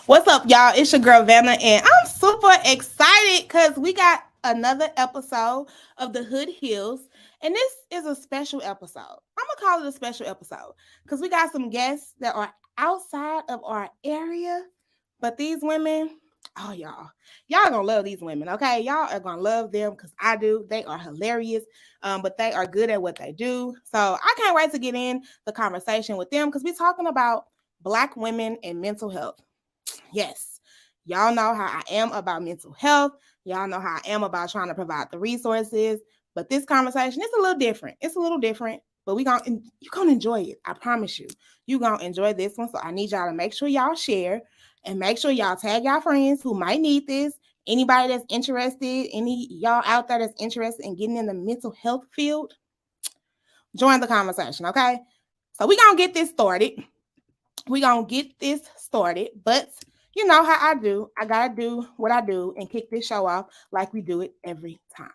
What's up, y'all? It's your girl Vanna, and I'm super excited because we got another episode of the Hood Hills, and this is a special episode. I'm gonna call it a special episode because we got some guests that are outside of our area, but these women, oh y'all gonna love these women, okay? Y'all are gonna love them because I do. They are hilarious, but they are good at what they do. So I can't wait to get in the conversation with them because we're talking about Black women and mental health. Yes, y'all know how I am about mental health. Y'all know how I am about trying to provide the resources. But this conversation is a little different. It's a little different, but you're gonna enjoy it. I promise you. You're gonna enjoy this one. So I need y'all to make sure y'all share and make sure y'all tag y'all friends who might need this. Anybody that's interested, any y'all out there that's interested in getting in the mental health field, join the conversation, okay? So we're gonna get this started. But you know how I do. I gotta do what I do and kick this show off like we do it every time.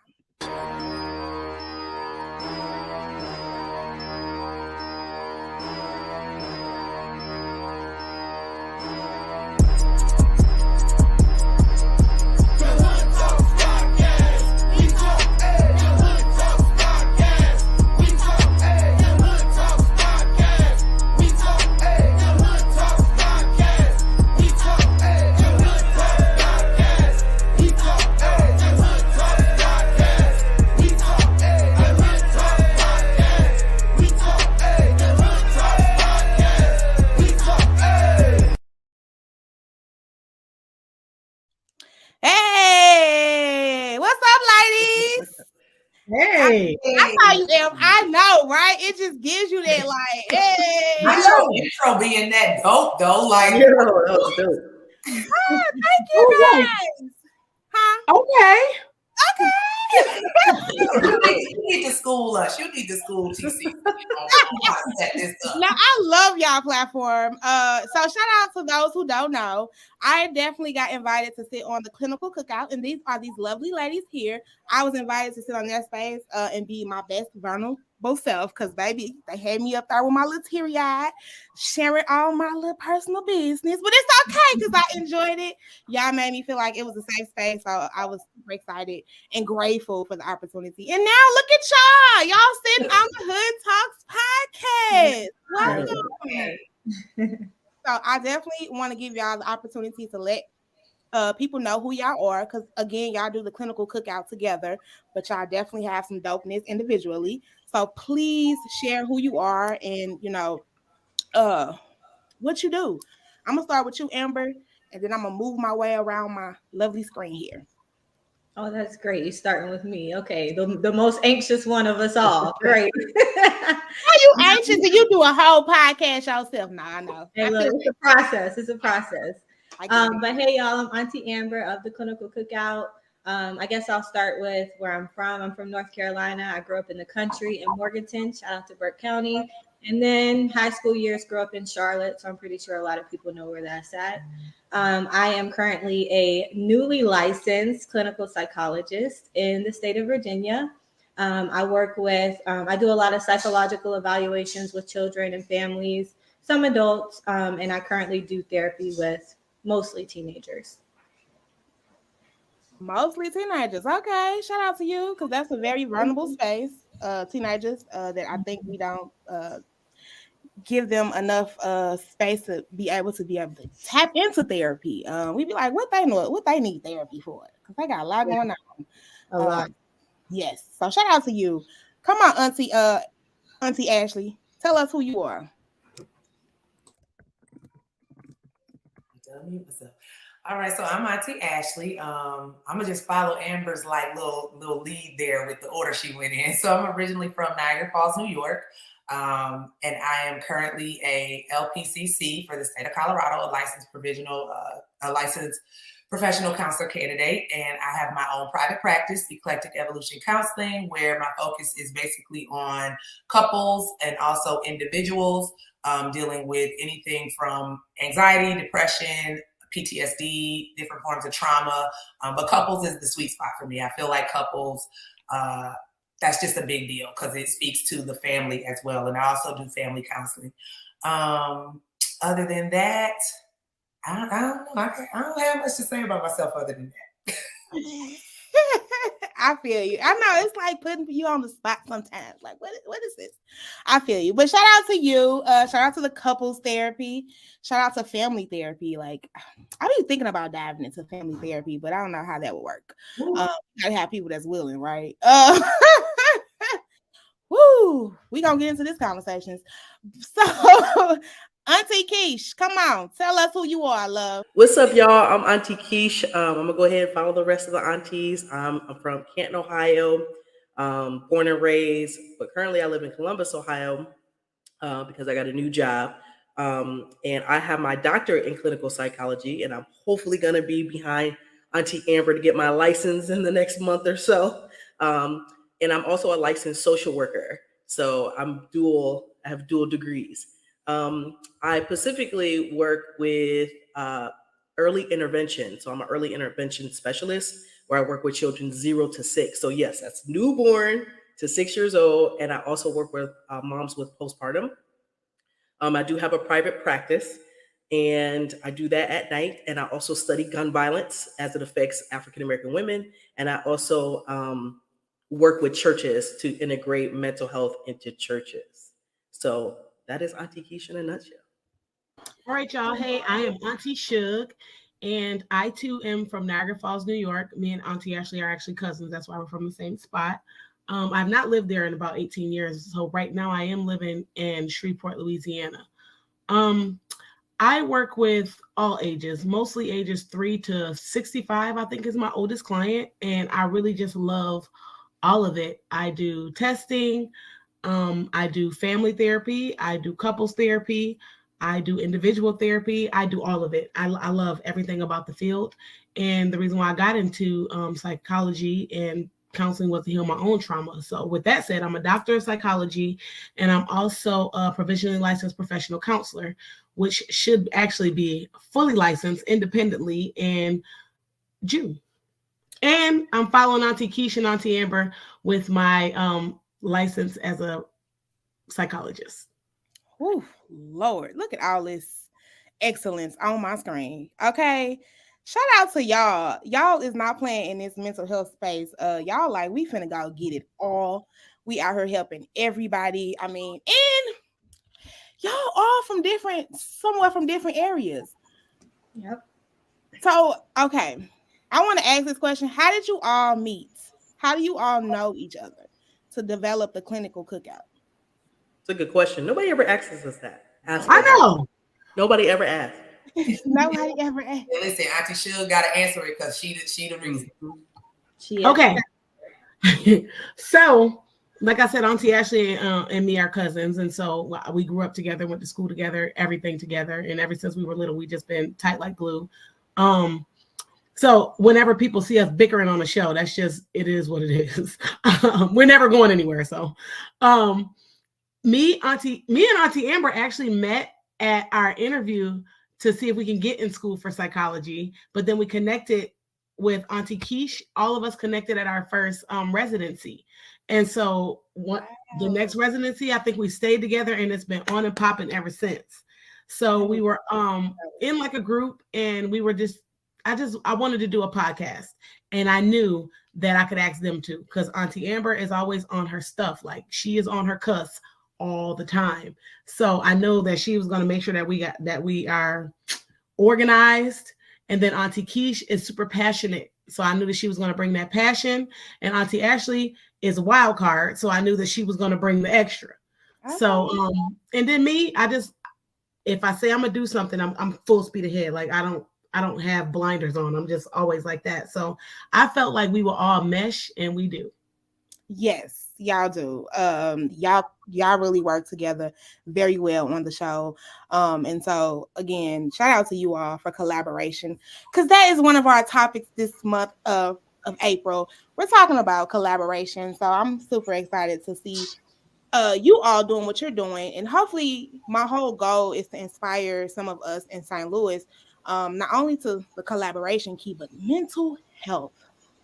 Hey, what's up, ladies? Hey, I saw you, Em. I know, right? It just gives you that, like, hey. My intro being that dope, though. Like, yeah, that was dope. Thank you, guys. Huh? Okay. you need to school us. You need to school TC. Set this up. Now, I love y'all platform. So shout out to those who don't know. I definitely got invited to sit on the Clinical Cookout, and these are these lovely ladies here. I was invited to sit on their space and be my best vulnerable self because, baby, they had me up there with my little teary-eyed, sharing all my little personal business. But it's okay because I enjoyed it. Y'all made me feel like it was a safe space, so I was super excited and grateful for the opportunity. And now look at y'all. Y'all sitting on the Hood Talks podcast. Welcome. So I definitely want to give y'all the opportunity to let people know who y'all are, because again, y'all do the Clinical Cookout together, but y'all definitely have some dopeness individually. So please share who you are and what you do. I'm gonna start with you, Amber, and then I'm gonna move my way around my lovely screen here. Oh, that's great. You're starting with me. Okay. The most anxious one of us all. Great. Are you anxious? And you do a whole podcast yourself? No, I know. Hey, look, it's a process. It's a process. But hey, y'all, I'm Auntie Amber of the Clinical Cookout. I guess I'll start with where I'm from. I'm from North Carolina. I grew up in the country in Morganton. Shout out to Burke County. And then high school years grew up in Charlotte. So I'm pretty sure a lot of people know where that's at. I am currently a newly licensed clinical psychologist in the state of Virginia. I work with, I do a lot of psychological evaluations with children and families, some adults, and I currently do therapy with mostly teenagers. Mostly teenagers. Okay, shout out to you because that's a very vulnerable space. Teenagers that I think we don't give them enough space to be able to tap into therapy. We be like, what they need therapy for? Because they got a lot going on. A lot. Yes. So shout out to you. Come on, Auntie Ashley. Tell us who you are. All right, so I'm Auntie Ashley. I'm gonna just follow Amber's like little lead there with the order she went in. So I'm originally from Niagara Falls, New York, and I am currently a LPCC for the state of Colorado, a licensed professional counselor candidate, and I have my own private practice, Eclectic Evolution Counseling, where my focus is basically on couples and also individuals dealing with anything from anxiety, depression, PTSD, different forms of trauma. But couples is the sweet spot for me. I feel like couples, that's just a big deal because it speaks to the family as well. And I also do family counseling. Other than that, I don't know. I don't have much to say about myself other than that. I feel you. I know it's like putting you on the spot sometimes. Like, what is this? I feel you. But shout out to you. Shout out to the couples therapy. Shout out to family therapy. Like, I be thinking about diving into family therapy, but I don't know how that would work. I have people that's willing, right? Woo, we gonna get into this conversations. So, Auntie Kesh, come on, tell us who you are, love. What's up, y'all? I'm Auntie Kesh. I'm gonna go ahead and follow the rest of the aunties. I'm from Canton, Ohio, born and raised, but currently I live in Columbus, Ohio, because I got a new job. And I have my doctorate in clinical psychology, and I'm hopefully gonna be behind Auntie Amber to get my license in the next month or so. And I'm also a licensed social worker. So I have dual degrees. I specifically work with early intervention. So I'm an early intervention specialist where I work with children 0 to 6. So yes, that's newborn to 6 years old. And I also work with moms with postpartum. I do have a private practice and I do that at night. And I also study gun violence as it affects African-American women. And I also work with churches to integrate mental health into churches. So that is Auntie Kesh in a nutshell. All right, y'all. Hey, I am Auntie Sug, and I too am from Niagara Falls, New York. Me and Auntie Ashley are actually cousins. That's why we're from the same spot. I've not lived there in about 18 years. So right now I am living in Shreveport, Louisiana. I work with all ages, mostly ages 3 to 65, I think is my oldest client. And I really just love all of it. I do testing. I do family therapy. I do couples therapy. I do individual therapy. I do all of it. I love everything about the field. And the reason why I got into psychology and counseling was to heal my own trauma. So with that said, I'm a doctor of psychology, and I'm also a provisionally licensed professional counselor, which should actually be fully licensed independently in June. And I'm following Auntie Kesh and Auntie Amber with my license as a psychologist. Oh, Lord, look at all this excellence on my screen. Okay. Shout out to y'all. Y'all is not playing in this mental health space. Y'all like, we finna go get it all. We out here helping everybody. I mean, and y'all all somewhere from different areas. Yep. So, okay. I want to ask this question. How did you all meet? How do you all know each other to develop the clinical cookout? It's a good question. Nobody ever asks us that. I know. Nobody ever asked. Nobody ever asked. Yeah, listen, Auntie Sug got to answer it because she the reason. Okay. So, like I said, Auntie Ashley and me are cousins. And so we grew up together, went to school together, everything together. And ever since we were little, we just been tight like glue. So whenever people see us bickering on the show, that's just, it is what it is. We're never going anywhere. So me and Auntie Amber actually met at our interview to see if we can get in school for psychology. But then we connected with Auntie Kesh. All of us connected at our first residency. And so the next residency, I think we stayed together and it's been on and popping ever since. So we were in like a group and we were I wanted to do a podcast and I knew that I could ask them to, because Auntie Amber is always on her stuff. Like she is on her cuss all the time. So I know that she was going to make sure that we are organized. And then Auntie Kesh is super passionate. So I knew that she was going to bring that passion. And Auntie Ashley is a wild card. So I knew that she was going to bring the extra. Okay. So, and then me, if I say I'm going to do something, I'm full speed ahead. Like I don't have blinders on. I'm just always like that. So I felt like we were all mesh, and we do. Yes, y'all do. Y'all really work together very well on the show. And so again, shout out to you all for collaboration, because that is one of our topics this month of April. We're talking about collaboration. So I'm super excited to see you all doing what you're doing. And hopefully my whole goal is to inspire some of us in St. Louis, not only to the collaboration key, but mental health.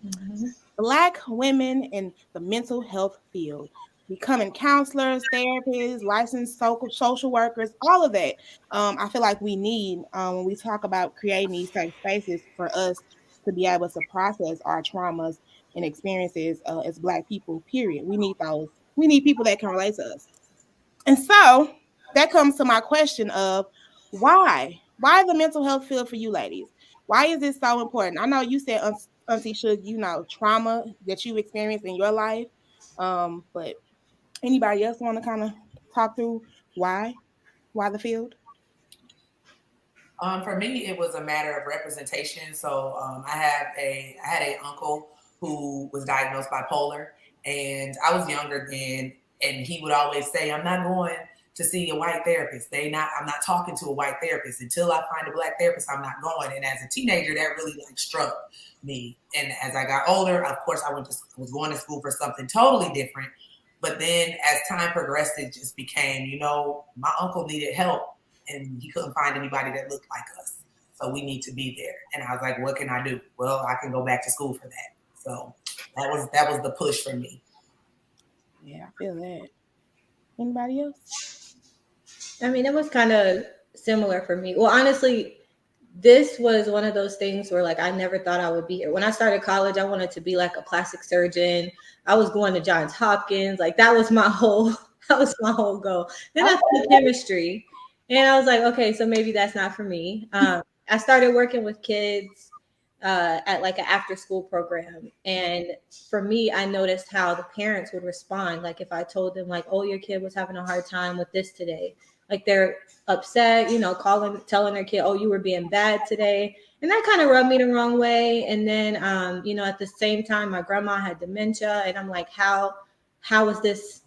Mm-hmm. Black women in the mental health field. becoming counselors, therapists, licensed social workers, all of that. I feel like we need when we talk about creating these safe spaces for us to be able to process our traumas and experiences as Black people. Period. We need those. We need people that can relate to us. And so that comes to my question of why? Why the mental health field for you ladies? Why is this so important? I know you said, Auntie Sug, trauma that you experienced in your life. But anybody else want to kind of talk through why? Why the field? For me, it was a matter of representation. So I had a uncle who was diagnosed bipolar, and I was younger then, and he would always say, "I'm not going to see a white therapist. I'm not talking to a white therapist until I find a Black therapist. I'm not going." And as a teenager, that really struck me. And as I got older, of course, I was going to school for something totally different. But then as time progressed, it just became, my uncle needed help and he couldn't find anybody that looked like us. So we need to be there. And I was like, what can I do? Well, I can go back to school for that. So that was the push for me. Yeah, I feel that. Anybody else? I mean, it was kind of similar for me. Well, honestly, this was one of those things where I never thought I would be here. When I started college, I wanted to be like a plastic surgeon. I was going to Johns Hopkins. That was my whole goal. Then I took chemistry. And I was like, okay, so maybe that's not for me. I started working with kids at an after school program. And for me, I noticed how the parents would respond. If I told them oh, your kid was having a hard time with this today. They're upset, telling their kid, oh, you were being bad today. And that kind of rubbed me the wrong way. And then, at the same time, my grandma had dementia. And I'm like, how is this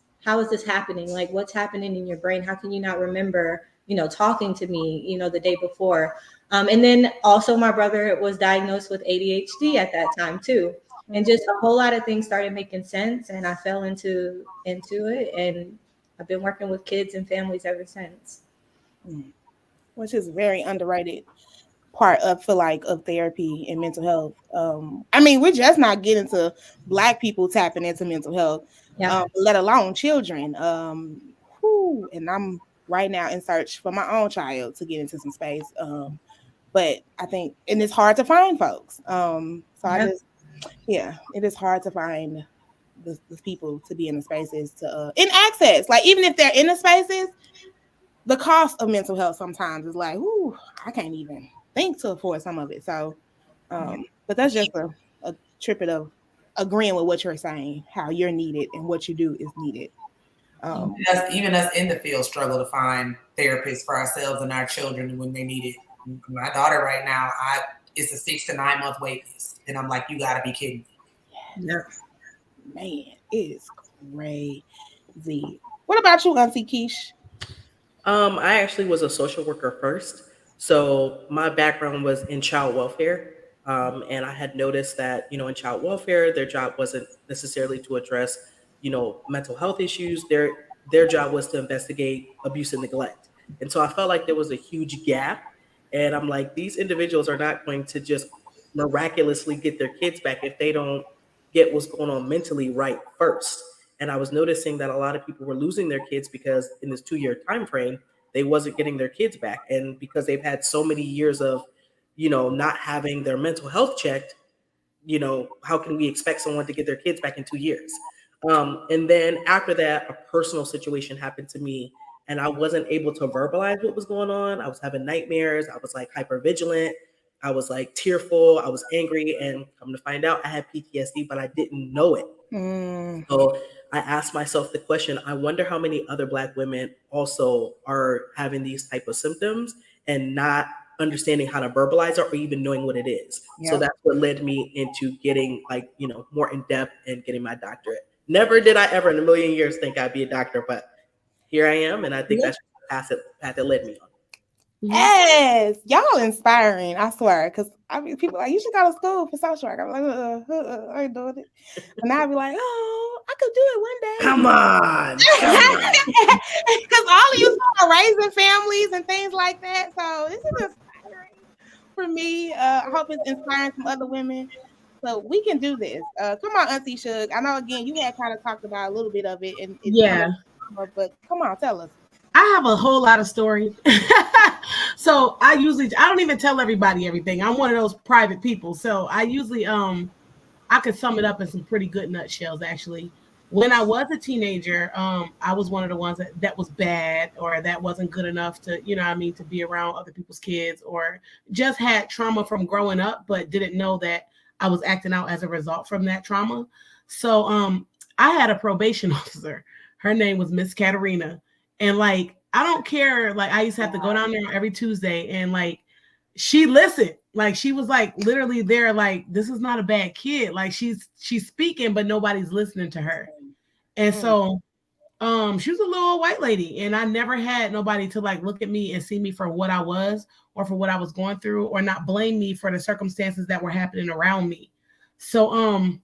happening? What's happening in your brain? How can you not remember talking to me, the day before. And then also my brother was diagnosed with ADHD at that time too. And just a whole lot of things started making sense. And I fell into it. And I've been working with kids and families ever since. Which is a very underrated part of therapy and mental health. I mean, we're just not getting to Black people tapping into mental health, let alone children. And I'm right now in search for my own child to get into some space. But I think, and it's hard to find folks. It is hard to find the people to be in the spaces to in access. Even if they're in the spaces, the cost of mental health sometimes is I can't even think to afford some of it. So, but that's just a tribute of agreeing with what you're saying, how you're needed and what you do is needed. Even us in the field struggle to find therapists for ourselves and our children when they need it. My daughter right now, it's a 6 to 9 month wait list. And I'm like, you got to be kidding me. Yeah. Man, it is crazy. What about you, Auntie Kesh? I actually was a social worker first. So my background was in child welfare. And I had noticed that, in child welfare, their job wasn't necessarily to address mental health issues. Their job was to investigate abuse and neglect. And so I felt like there was a huge gap. And I'm like, these individuals are not going to just miraculously get their kids back if they don't get what's going on mentally right first. And I was noticing that a lot of people were losing their kids because in this 2-year time frame, they wasn't getting their kids back. And because they've had so many years of, not having their mental health checked, how can we expect someone to get their kids back in 2 years? And then after that, a personal situation happened to me and I wasn't able to verbalize what was going on. I was having nightmares. I was hypervigilant. I was tearful. I was angry. And come to find out I had PTSD, but I didn't know it. So I asked myself the question, I wonder how many other Black women also are having these type of symptoms and not understanding how to verbalize it or even knowing what it is. Yep. So that's what led me into getting more in depth and getting my doctorate. Never did I ever in a million years think I'd be a doctor, but here I am. And I think that's the path that led me on. Yes, y'all inspiring, I swear. Because people are like, you should go to school for social work. I'm like, I ain't doing it. And now I'd be like, oh, I could do it one day. Come on. Because all of you are raising families and things like that. So this is inspiring for me. I hope it's inspiring some other women. So we can do this. Come on, Auntie Sug. I know again you had kind of talked about a little bit of it, and Yeah. But come on, tell us. I have a whole lot of stories. So I don't even tell everybody everything. I'm one of those private people. So I usually I could sum it up in some pretty good nutshells actually. When I was a teenager, I was one of the ones that was bad or that wasn't good enough to, to be around other people's kids, or just had trauma from growing up, but didn't know that I was acting out as a result from that trauma. So I had a probation officer. Her name was Miss Katerina. And like, I don't care. Like, I used to have to go down there every Tuesday, and like, she listened. Like, she was like literally there. Like, this is not a bad kid. Like, she's speaking, but nobody's listening to her. And so, she was a little white lady, and I never had nobody to like look at me and see me for what I was or for what I was going through, or not blame me for the circumstances that were happening around me. So,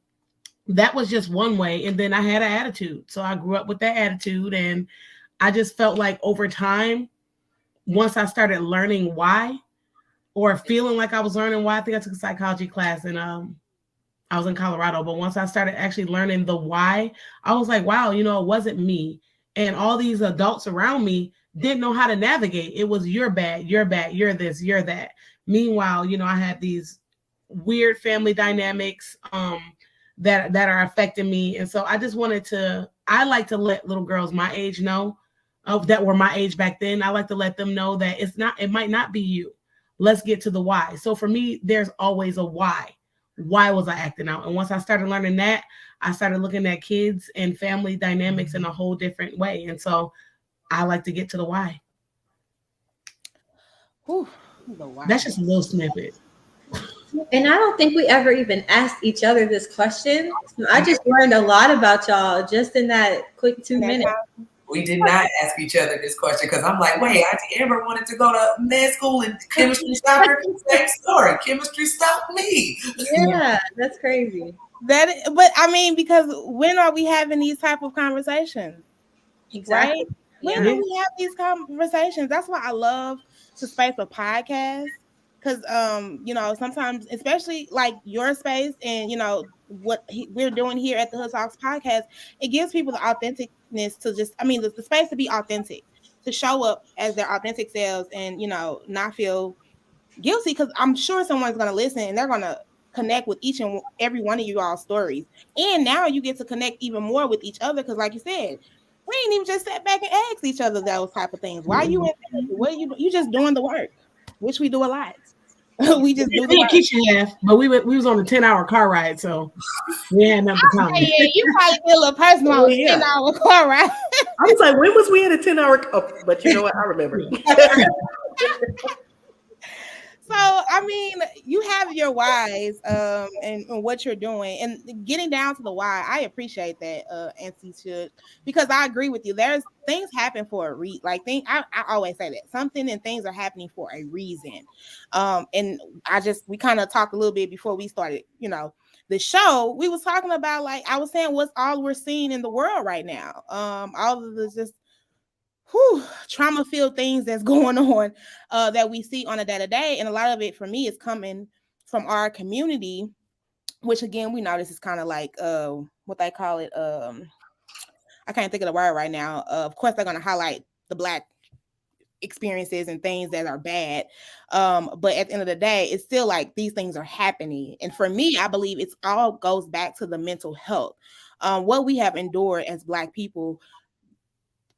that was just one way. And then I had an attitude. So I grew up with that attitude, and I just felt like over time, once I started learning why, or feeling like I was learning why, I think I took a psychology class, and I was in Colorado, but once I started actually learning the why, I was like, wow, it wasn't me. And all these adults around me didn't know how to navigate. It was you're bad, you're this, you're that. Meanwhile, I had these weird family dynamics that are affecting me. And so I just I like to let little girls my age know, that were my age back then. I like to let them know that it might not be you. Let's get to the why. So for me, there's always a why. Why was I acting out? And once I started learning that, I started looking at kids and family dynamics in a whole different way. And so I like to get to the why. Whew, the why. That's just a little snippet. And I don't think we ever even asked each other this question. So I just learned a lot about y'all just in that quick 2 minutes. We did not ask each other this question because I'm like, wait, Auntie Amber wanted to go to med school and chemistry stopped her. Same story. Chemistry stopped me. Yeah, that's crazy. But I mean, because when are we having these type of conversations? Exactly. Right? When do we have these conversations? That's why I love to space a podcast. Because sometimes, especially like your space and what we're doing here at the Hood Talks podcast, it gives people the authenticness to the space to be authentic, to show up as their authentic selves, and not feel guilty, because I'm sure someone's going to listen and they're going to connect with each and every one of you all's stories. And now you get to connect even more with each other, because like you said, we ain't even just sat back and asked each other those type of things. Why you in therapy? What you just doing the work, which we do a lot. We just do the work. Keisha have, but we was on a 10-hour car ride, so we had nothing to comment. Yeah, you probably feel a little personal on a 10-hour car ride. I was like, when was we in a 10-hour? Oh, but you know what? I remember. So, I mean, you have your whys and what you're doing, and getting down to the why. I appreciate that, Auntie Sug, because I agree with you. There's things happen for a reason. I always say that something and things are happening for a reason. And we kind of talked a little bit before we started, the show. We was talking about, like I was saying, what's all we're seeing in the world right now. All of this just trauma-filled things that's going on that we see on a day-to-day, and a lot of it for me is coming from our community, which again we know this is kind of like what they call it. I can't think of the word right now. Of course, they're going to highlight the Black experiences and things that are bad, but at the end of the day, it's still like these things are happening. And for me, I believe it's all goes back to the mental health, what we have endured as Black people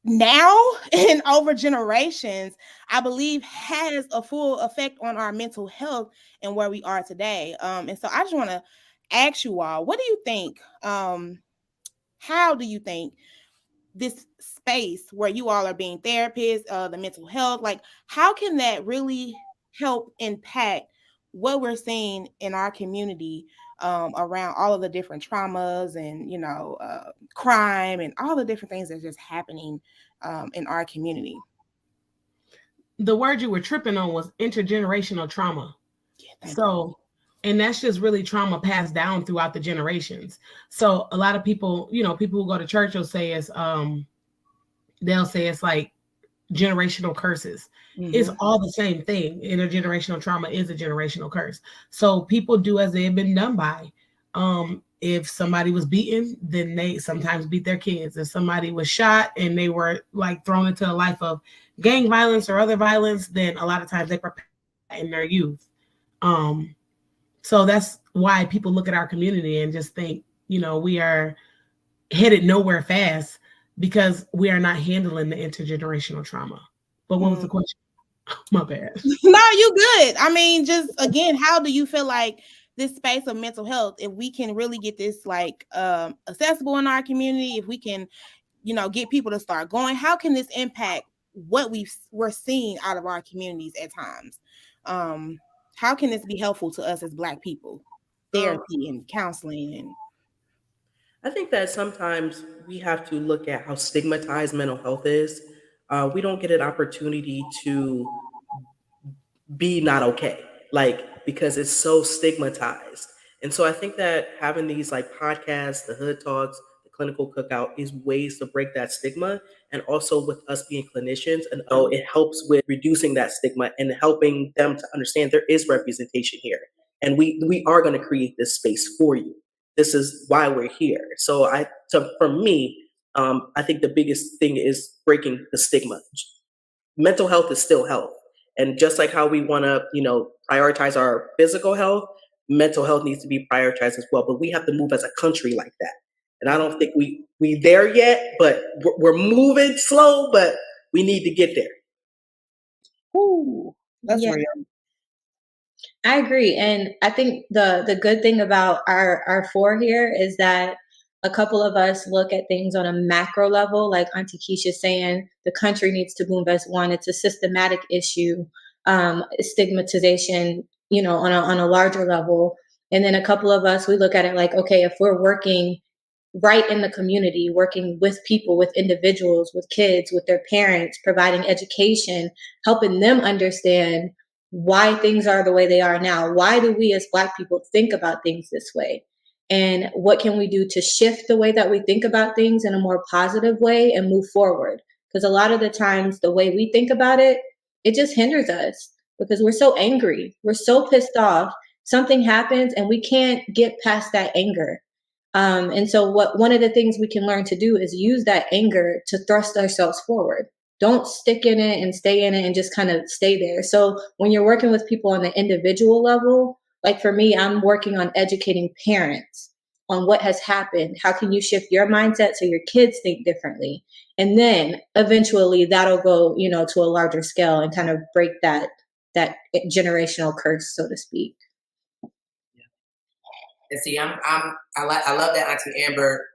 now and over generations, I believe has a full effect on our mental health and where we are today. And so I just want to ask you all, what do you think? How do you think this space where you all are being therapists, the mental health, like how can that really help impact what we're seeing in our community around all of the different traumas and, crime and all the different things that's just happening in our community? The word you were tripping on was intergenerational trauma. And that's just really trauma passed down throughout the generations. So a lot of people, people who go to church will say they'll say it's like generational curses. Mm-hmm. It's all the same thing. Intergenerational trauma is a generational curse. So people do as they have been done by. If somebody was beaten, then they sometimes beat their kids. If somebody was shot and they were like thrown into a life of gang violence or other violence, then a lot of times they prepare in their youth. So that's why people look at our community and just think, we are headed nowhere fast because we are not handling the intergenerational trauma. But what was the question? My bad. No, you good. I mean, just again, how do you feel like this space of mental health, if we can really get this like accessible in our community, if we can, get people to start going, how can this impact what we're seeing out of our communities at times? How can this be helpful to us as Black people? Therapy and counseling and I think that sometimes we have to look at how stigmatized mental health is. We don't get an opportunity to be not okay, because it's so stigmatized. And so I think that having these like podcasts, the Hood Talks, the Clinical Cookout is ways to break that stigma. And also with us being clinicians, and it helps with reducing that stigma and helping them to understand there is representation here. And we are going to create this space for you. This is why we're here. So for me, I think the biggest thing is breaking the stigma. Mental health is still health. And just like how we want to, prioritize our physical health, mental health needs to be prioritized as well. But we have to move as a country like that. And I don't think we there yet, but we're moving slow, but we need to get there. Ooh, that's real. I agree. And I think the good thing about our four here is that a couple of us look at things on a macro level, like Auntie Kesh is saying, the country needs to move as one. It's a systematic issue, stigmatization, on a larger level. And then a couple of us, we look at it like, okay, if we're working right in the community, working with people, with individuals, with kids, with their parents, providing education, helping them understand why things are the way they are now. Why do we as Black people think about things this way? And what can we do to shift the way that we think about things in a more positive way and move forward? Because a lot of the times the way we think about it, it just hinders us because we're so angry. We're so pissed off. Something happens and we can't get past that anger. And so one of the things we can learn to do is use that anger to thrust ourselves forward. Don't stick in it and stay in it and just kind of stay there. So when you're working with people on the individual level, like for me, I'm working on educating parents on what has happened. How can you shift your mindset so your kids think differently? And then eventually that'll go, to a larger scale and kind of break that generational curse, so to speak. And see, I love that Auntie Amber,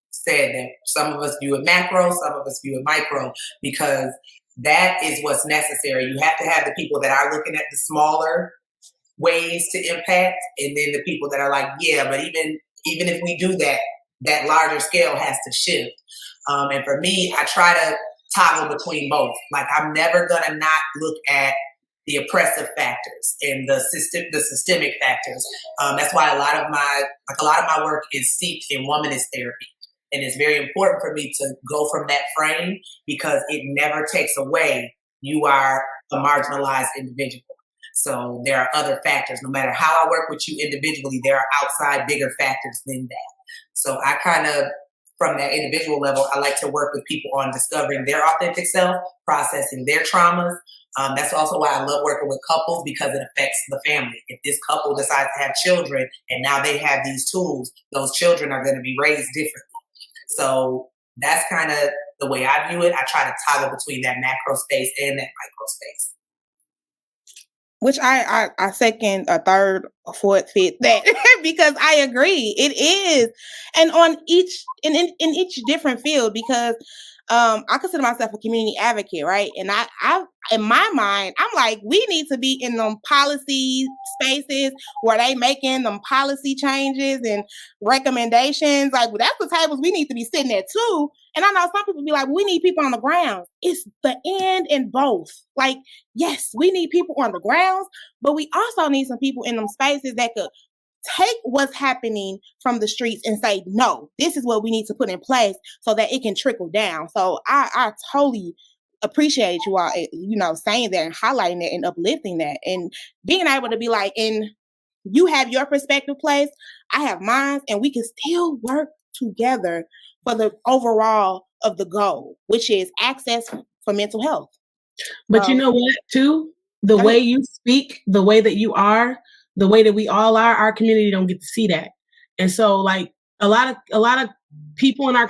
said that some of us view it macro, some of us view it micro, because that is what's necessary. You have to have the people that are looking at the smaller ways to impact, and then the people that are like, yeah, but even if we do that, that larger scale has to shift. And for me, I try to toggle between both. Like, I'm never gonna not look at the oppressive factors and the systemic factors. That's why a lot of my work is steeped in womanist therapy. And it's very important for me to go from that frame because it never takes away you are a marginalized individual. So there are other factors. No matter how I work with you individually, there are outside bigger factors than that. So I kind of, from that individual level, I like to work with people on discovering their authentic self, processing their traumas. That's also why I love working with couples, because it affects the family. If this couple decides to have children and now they have these tools, those children are going to be raised differently. So that's kind of the way I view it. I try to toggle between that macro space and that micro space. Which I second, a third, a fourth, fifth that because I agree it is, and on each in each different field, because I consider myself a community advocate, right? And I in my mind, I'm like, we need to be in them policy spaces where they making them policy changes and recommendations. Like, that's the tables we need to be sitting at too. And I know some people be like, we need people on the ground. It's the end in both. Like, yes, we need people on the grounds, but we also need some people in them spaces that could take what's happening from the streets and say, no, this is what we need to put in place so that it can trickle down. So I totally appreciate you all, saying that and highlighting that and uplifting that and being able to be like, and you have your perspective place, I have mine, and we can still work together for the overall of the goal, which is access for mental health. But you know what, too? The way you speak, the way that you are, the way that we all are, our community don't get to see that. And so, like, a lot of people in our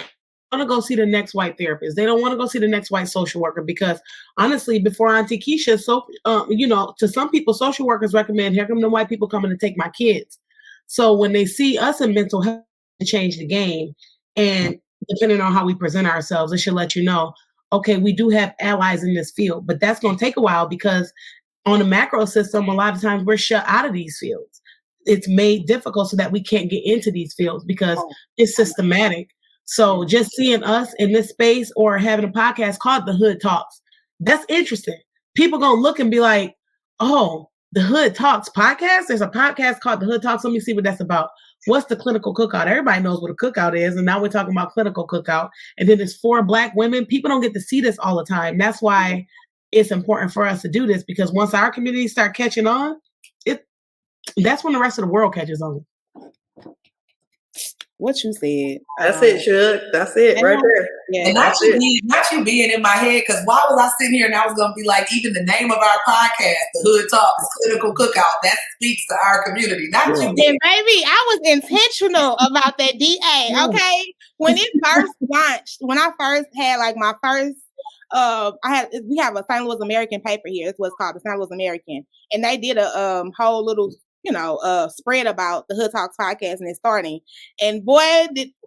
want to go see the next white therapist. They don't want to go see the next white social worker because, honestly, before Auntie Keisha, to some people, social workers recommend, here come the white people coming to take my kids. So when they see us in mental health, to change the game, and depending on how we present ourselves, it should let you know, okay, we do have allies in this field, but that's going to take a while because on the macro system, a lot of times we're shut out of these fields. It's made difficult so that we can't get into these fields because it's systematic. So just seeing us in this space or having a podcast called The Hood Talks, that's interesting. People going to look and be like, oh, The Hood Talks podcast? There's a podcast called The Hood Talks. Let me see what that's about. What's the Clinical Cookout? Everybody knows what a cookout is. And now we're talking about Clinical Cookout. And then there's 4 Black women. People don't get to see this all the time. That's why it's important for us to do this, because once our community start catching on, that's when the rest of the world catches on. What you said. That's it, Shug. That's it right there. Yeah, and not you being in my head, because why was I sitting here and I was going to be like, even the name of our podcast, The Hood Talks, Clinical Cookout, that speaks to our community. Not you. And baby, I was intentional about that DA, okay? When it first launched, when I first had like my first, we have a St. Louis American paper here. It's what's called the St. Louis American. And they did a whole little spread about the Hood Talks podcast and it's starting. And boy,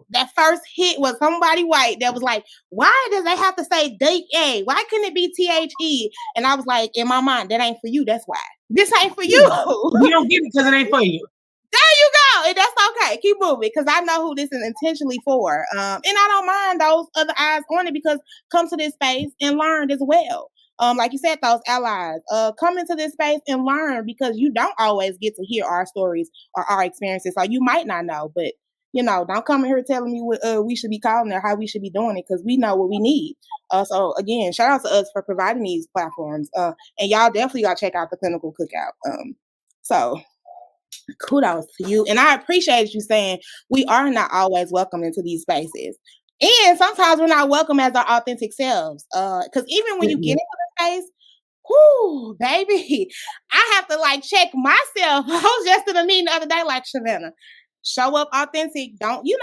that first hit was somebody white that was like, why does they have to say DA? Why couldn't it be THE? And I was like, in my mind, that ain't for you. That's why. This ain't for you. You don't get it because it ain't for you. There you go. And that's okay. Keep moving because I know who this is intentionally for. And I don't mind those other eyes on it because come to this space and learn as well. Like you said, those allies, come into this space and learn because you don't always get to hear our stories or our experiences. So you might not know, but don't come in here telling me what we should be calling or how we should be doing it because we know what we need. So again, shout out to us for providing these platforms. And y'all definitely got to check out the Clinical Cookout. So kudos to you. And I appreciate you saying we are not always welcome into these spaces. And sometimes we're not welcome as our authentic selves. Because even when you get into the space, whoo, baby, I have to like check myself. I was just in a meeting the other day, like Savannah, show up authentic. Don't, we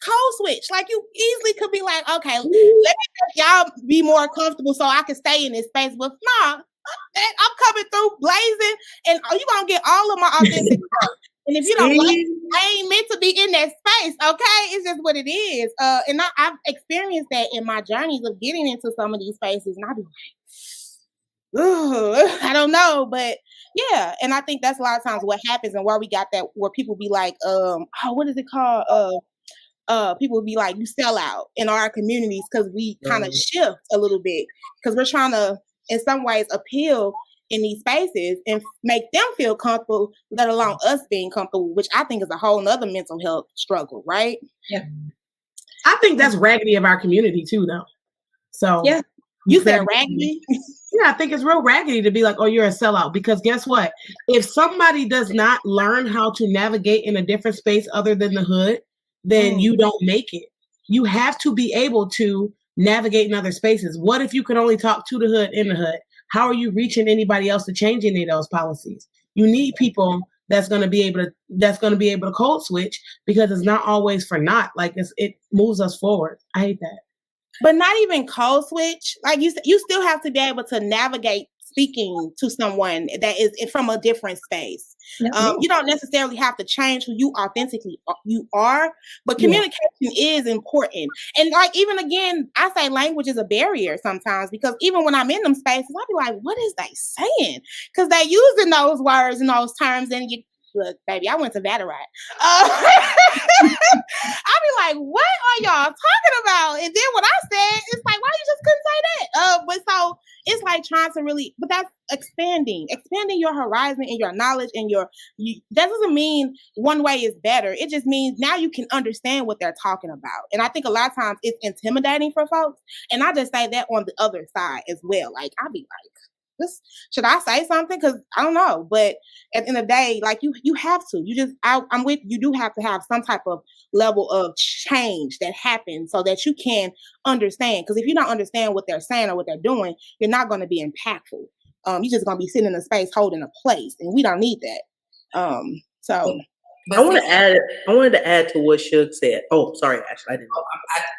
code switch. Like you easily could be like, okay, let me make y'all be more comfortable so I can stay in this space. But nah, I'm coming through blazing and you're going to get all of my authentic stuff. And if you don't like it, I ain't meant to be in that space, okay? It's just what it is. And I've experienced that in my journeys of getting into some of these spaces. And I'll be like, ugh, I don't know. But yeah, and I think that's a lot of times what happens and where we got that, where people be like, what is it called? People would be like, you sell out in our communities because we kind of shift a little bit because we're trying to, in some ways, appeal in these spaces and make them feel comfortable, let alone us being comfortable, which I think is a whole nother mental health struggle, right? Yeah. I think that's raggedy of our community too, though. So yeah, you said raggedy? Yeah, I think it's real raggedy to be like, oh, you're a sellout. Because guess what? If somebody does not learn how to navigate in a different space other than the hood, then you don't make it. You have to be able to navigate in other spaces. What if you could only talk to the hood in the hood? How are you reaching anybody else to change any of those policies? You need people that's going to be able to code switch because it's not always for naught. Like it moves us forward. I hate that. But not even code switch. Like you still have to be able to navigate speaking to someone that is from a different space. You don't necessarily have to change who you authentically you are, but communication is important. And like, even again, I say language is a barrier sometimes because even when I'm in them spaces, I'll be like, what is they saying? Because they're using those words and those terms and look, baby, I went to Vanna, right? I'll be like, what are y'all talking about? And then what I said, it's like, why you just couldn't say that? But so it's like trying to really, but that's expanding your horizon and your knowledge and that doesn't mean one way is better. It just means now you can understand what they're talking about. And I think a lot of times it's intimidating for folks. And I just say that on the other side as well. Like, I'll be like, should I say something? Because I don't know. But at the end of the day, like you have to. I'm with you. Do have to have some type of level of change that happens so that you can understand. Because if you don't understand what they're saying or what they're doing, you're not going to be impactful. You're just going to be sitting in a space holding a place, and we don't need that. So. I wanted to add to what Sug said. Oh, sorry, Ashley. I didn't know.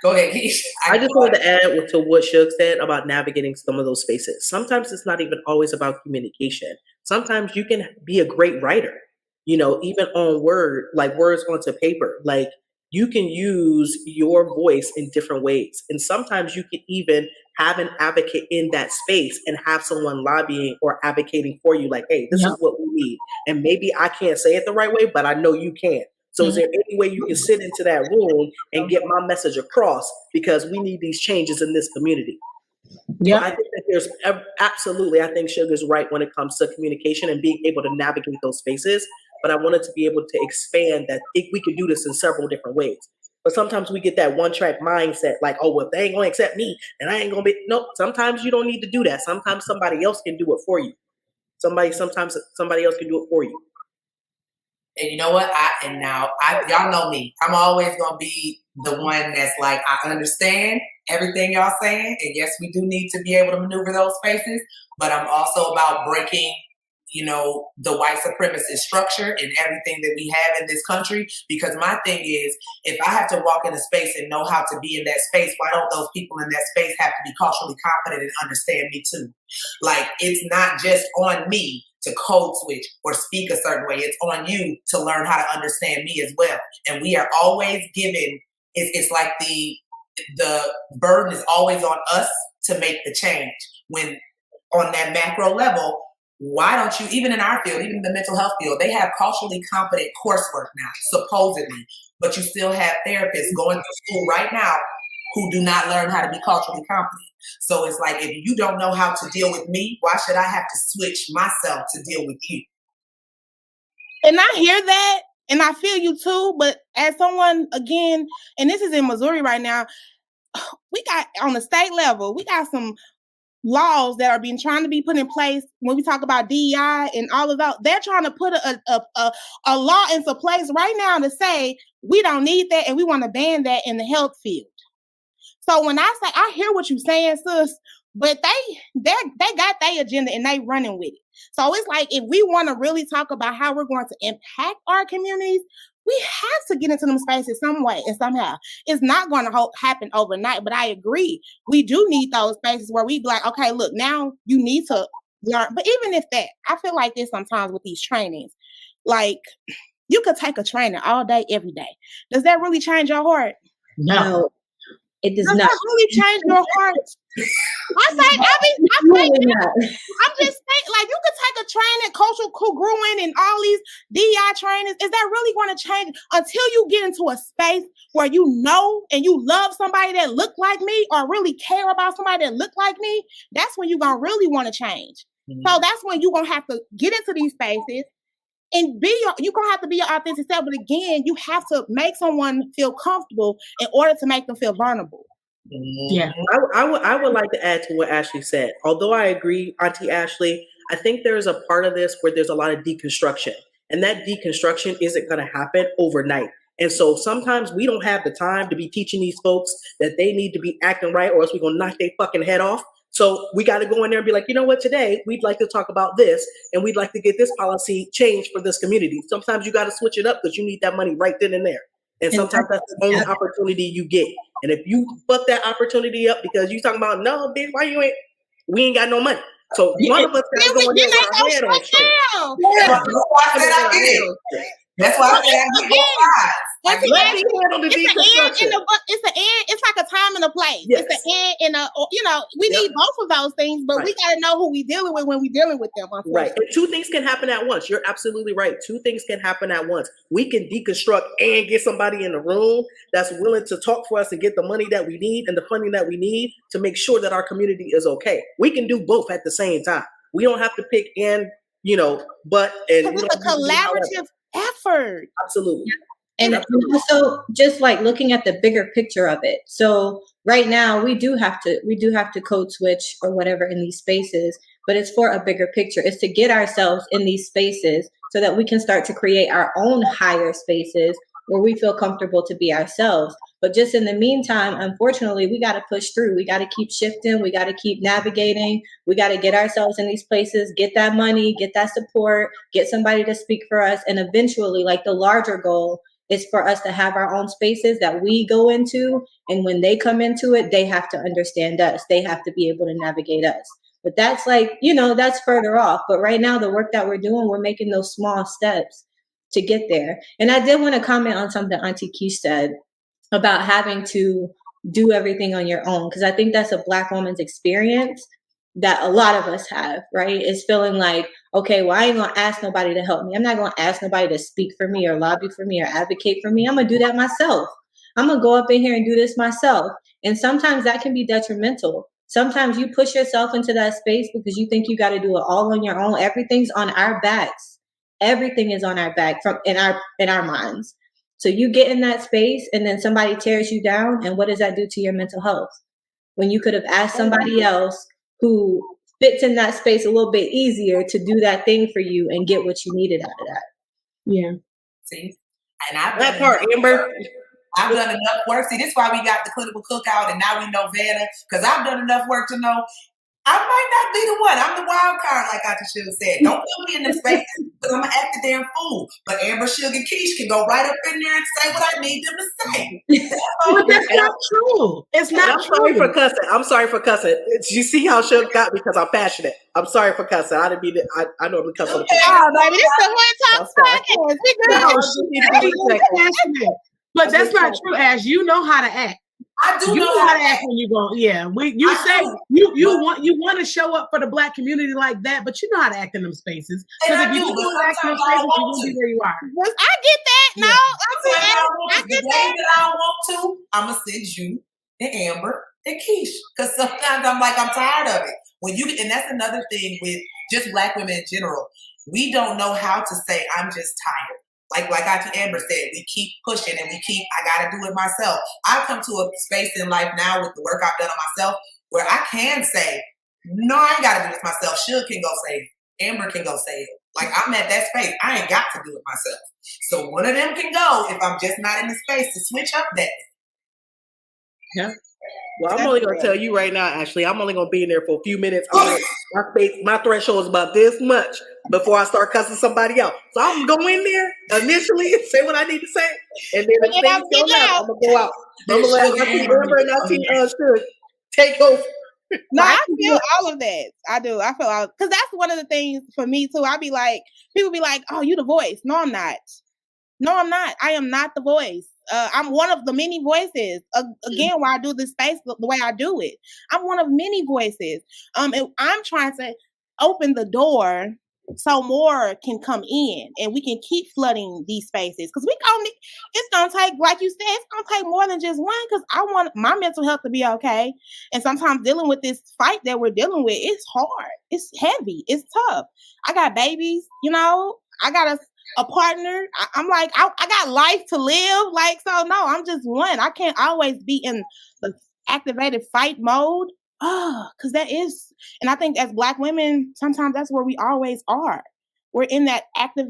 Go ahead, Kesh. I just wanted to add to what Sug said about navigating some of those spaces. Sometimes it's not even always about communication. Sometimes you can be a great writer, even on words onto paper. Like, you can use your voice in different ways. And sometimes you can even have an advocate in that space and have someone lobbying or advocating for you, like, hey, this is what we need. And maybe I can't say it the right way, but I know you can. So is there any way you can sit into that room and get my message across, because we need these changes in this community? Yeah, I think that there's absolutely, I think Sug is right when it comes to communication and being able to navigate those spaces. But I wanted to be able to expand that we could do this in several different ways. But sometimes we get that one-track mindset, like, oh, well, if they ain't going to accept me, then I ain't going to be. No, sometimes you don't need to do that. Sometimes somebody else can do it for you. Sometimes somebody else can do it for you. And you know what? Y'all know me. I'm always going to be the one that's like, I understand everything y'all saying. And yes, we do need to be able to maneuver those spaces. But I'm also about breaking the white supremacist structure and everything that we have in this country. Because my thing is, if I have to walk in a space and know how to be in that space, why don't those people in that space have to be culturally competent and understand me too? Like, it's not just on me to code switch or speak a certain way. It's on you to learn how to understand me as well. And we are always given, it's like the burden is always on us to make the change. When on that macro level, why don't you, even in our field, even in the mental health field, they have culturally competent coursework now, supposedly, but you still have therapists going to school right now who do not learn how to be culturally competent. So it's like, if you don't know how to deal with me, why should I have to switch myself to deal with you? And I hear that, and I feel you too, but as someone, again, and this is in Missouri right now, we got, on the state level, we got some laws that are trying to be put in place when we talk about DEI and all of that. They're trying to put a law into place right now to say we don't need that and we want to ban that in the health field. So when I say, I hear what you're saying, sis, but they got their agenda and they running with it. So it's like, if we want to really talk about how we're going to impact our communities, we have to get into them spaces some way and somehow. It's not going to happen overnight, but I agree. We do need those spaces where we be like, okay, look, now you need to learn. But even if that, I feel like this sometimes with these trainings, like, you could take a training all day, every day. Does that really change your heart? No, it does not. Does that really change your heart? I'm just saying, like, you could take a training, cultural congruent and all these DI trainings. Is that really going to change until you get into a space where you know and you love somebody that look like me or really care about somebody that look like me? That's when you're going to really want to change. Mm-hmm. So that's when you're going to have to get into these spaces and you're going to have to be your authentic self. But again, you have to make someone feel comfortable in order to make them feel vulnerable. Yeah, I would like to add to what Ashley said. Although I agree, Auntie Ashley, I think there's a part of this where there's a lot of deconstruction, and that deconstruction isn't going to happen overnight. And so sometimes we don't have the time to be teaching these folks that they need to be acting right, or else we're going to knock their fucking head off. So we got to go in there and be like, you know what, today we'd like to talk about this, and we'd like to get this policy changed for this community. Sometimes you got to switch it up because you need that money right then and there. And sometimes that's the only opportunity you get. And if you fuck that opportunity up because you talking about, no, bitch, we ain't got no money. So one of us got to go in there with our head on straight. That's why I said I get both sides. It's like a time and a place. Yes. It's an end and we need both of those things, but we got to know who we dealing with when we dealing with them. Right. And two things can happen at once. You're absolutely right. Two things can happen at once. We can deconstruct and get somebody in the room that's willing to talk for us and get the money that we need and the funding that we need to make sure that our community is okay. We can do both at the same time. We don't have to pick but and it's a collaborative effort. Absolutely. And also just like looking at the bigger picture of it. So right now we do have to code switch or whatever in these spaces, but it's for a bigger picture. It's to get ourselves in these spaces so that we can start to create our own higher spaces where we feel comfortable to be ourselves. But just in the meantime, unfortunately, we got to push through. We got to keep shifting. We got to keep navigating. We got to get ourselves in these places, get that money, get that support, get somebody to speak for us. And eventually, like the larger goal is for us to have our own spaces that we go into. And when they come into it, they have to understand us. They have to be able to navigate us. But that's like, that's further off. But right now, the work that we're doing, we're making those small steps to get there. And I did want to comment on something Auntie Kesh said about having to do everything on your own. Because I think that's a Black woman's experience that a lot of us have, right? It's feeling like, okay, well, I ain't going to ask nobody to help me. I'm not going to ask nobody to speak for me or lobby for me or advocate for me. I'm going to do that myself. I'm going to go up in here and do this myself. And sometimes that can be detrimental. Sometimes you push yourself into that space because you think you got to do it all on your own. Everything's on our backs. Everything is on our back in our minds. So you get in that space and then somebody tears you down. And what does that do to your mental health? When you could have asked somebody else who fits in that space a little bit easier to do that thing for you and get what you needed out of that. Yeah. See? And I've that part, Amber. I've done enough work. See, this is why we got the Clinical Cookout, and now we know Vanna, because I've done enough work to know I might not be the one. I'm the wild card, like Auntie Sug said. Don't put me in them spaces because I'm going to act a damn fool. But Amber, Sug, and Kesh can go right up in there and say what I need them to say. But that's not true. It's not true. Sorry for cussing. I'm sorry for cussing. You see how Sug got me because I'm passionate. I'm sorry for cussing. I didn't mean to. I normally cuss on the podcast. Oh, baby, this is the one talk podcast. But that's not true, Ash. You know how to act. I do you know how to act when you go. Yeah, you say you want to show up for the Black community like that, but you know how to act in them spaces. Because if you don't act in them spaces, you won't be where you are. I get that. No, I get that. I don't want to. I'm gonna send you and Amber and Kesh because sometimes I'm tired of it. And that's another thing with just Black women in general. We don't know how to say I'm just tired. Like Auntie Amber said, we keep pushing and I got to do it myself. I've come to a space in life now with the work I've done on myself where I can say, no, I ain't got to do this myself. Sug can go say it. Amber can go say it. Like I'm at that space. I ain't got to do it myself. So one of them can go if I'm just not in the space to switch up that. Yeah. Well, I'm only going to tell you right now, Ashley, I'm only going to be in there for a few minutes. My threshold is about this much before I start cussing somebody out. So I'm going to go in there initially and say what I need to say. And then if things go out, I'm going to go out. I'm going to let Auntie Amber and Auntie Sug take over. No, I feel all of that. I do. I feel all, because that's one of the things for me too. People be like, oh, you the voice. No, I'm not. No, I'm not. I am not the voice. I'm one of the many voices. Again, why I do this space the way I do it. I'm one of many voices. And I'm trying to open the door so more can come in and we can keep flooding these spaces. Because it's going to take, like you said, it's going to take more than just one, because I want my mental health to be okay. And sometimes dealing with this fight that we're dealing with, it's hard. It's heavy. It's tough. I got babies, I got a partner. I'm like, I got life to live. Like, so no, I'm just one. I can't always be in the activated fight mode. Because that is, and I think as Black women, sometimes that's where we always are. We're in that active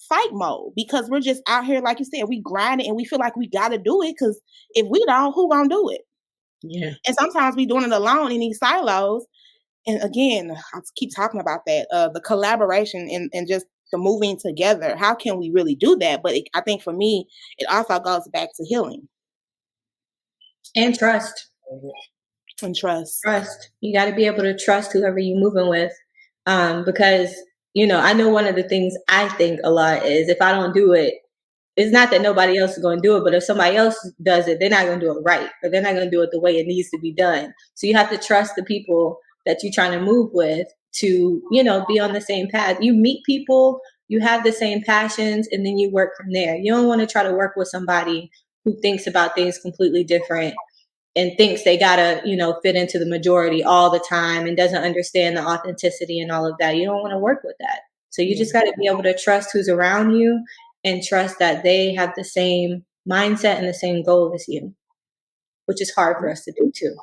fight mode because we're just out here, like you said, we grind it and we feel like we got to do it, because if we don't, who gonna do it? Yeah. And sometimes we doing it alone in these silos. And again, I keep talking about that, the collaboration and just the moving together. How can we really do that? But I think for me, it also goes back to healing. And trust. And trust. You got to be able to trust whoever you're moving with. Because, I know one of the things I think a lot is if I don't do it, it's not that nobody else is going to do it, but if somebody else does it, they're not going to do it right, or they're not going to do it the way it needs to be done. So you have to trust the people that you're trying to move with to, be on the same path. You meet people, you have the same passions, and then you work from there. You don't want to try to work with somebody who thinks about things completely different and thinks they gotta, fit into the majority all the time and doesn't understand the authenticity and all of that. You don't want to work with that. So you just got to be able to trust who's around you and trust that they have the same mindset and the same goal as you, which is hard for us to do too.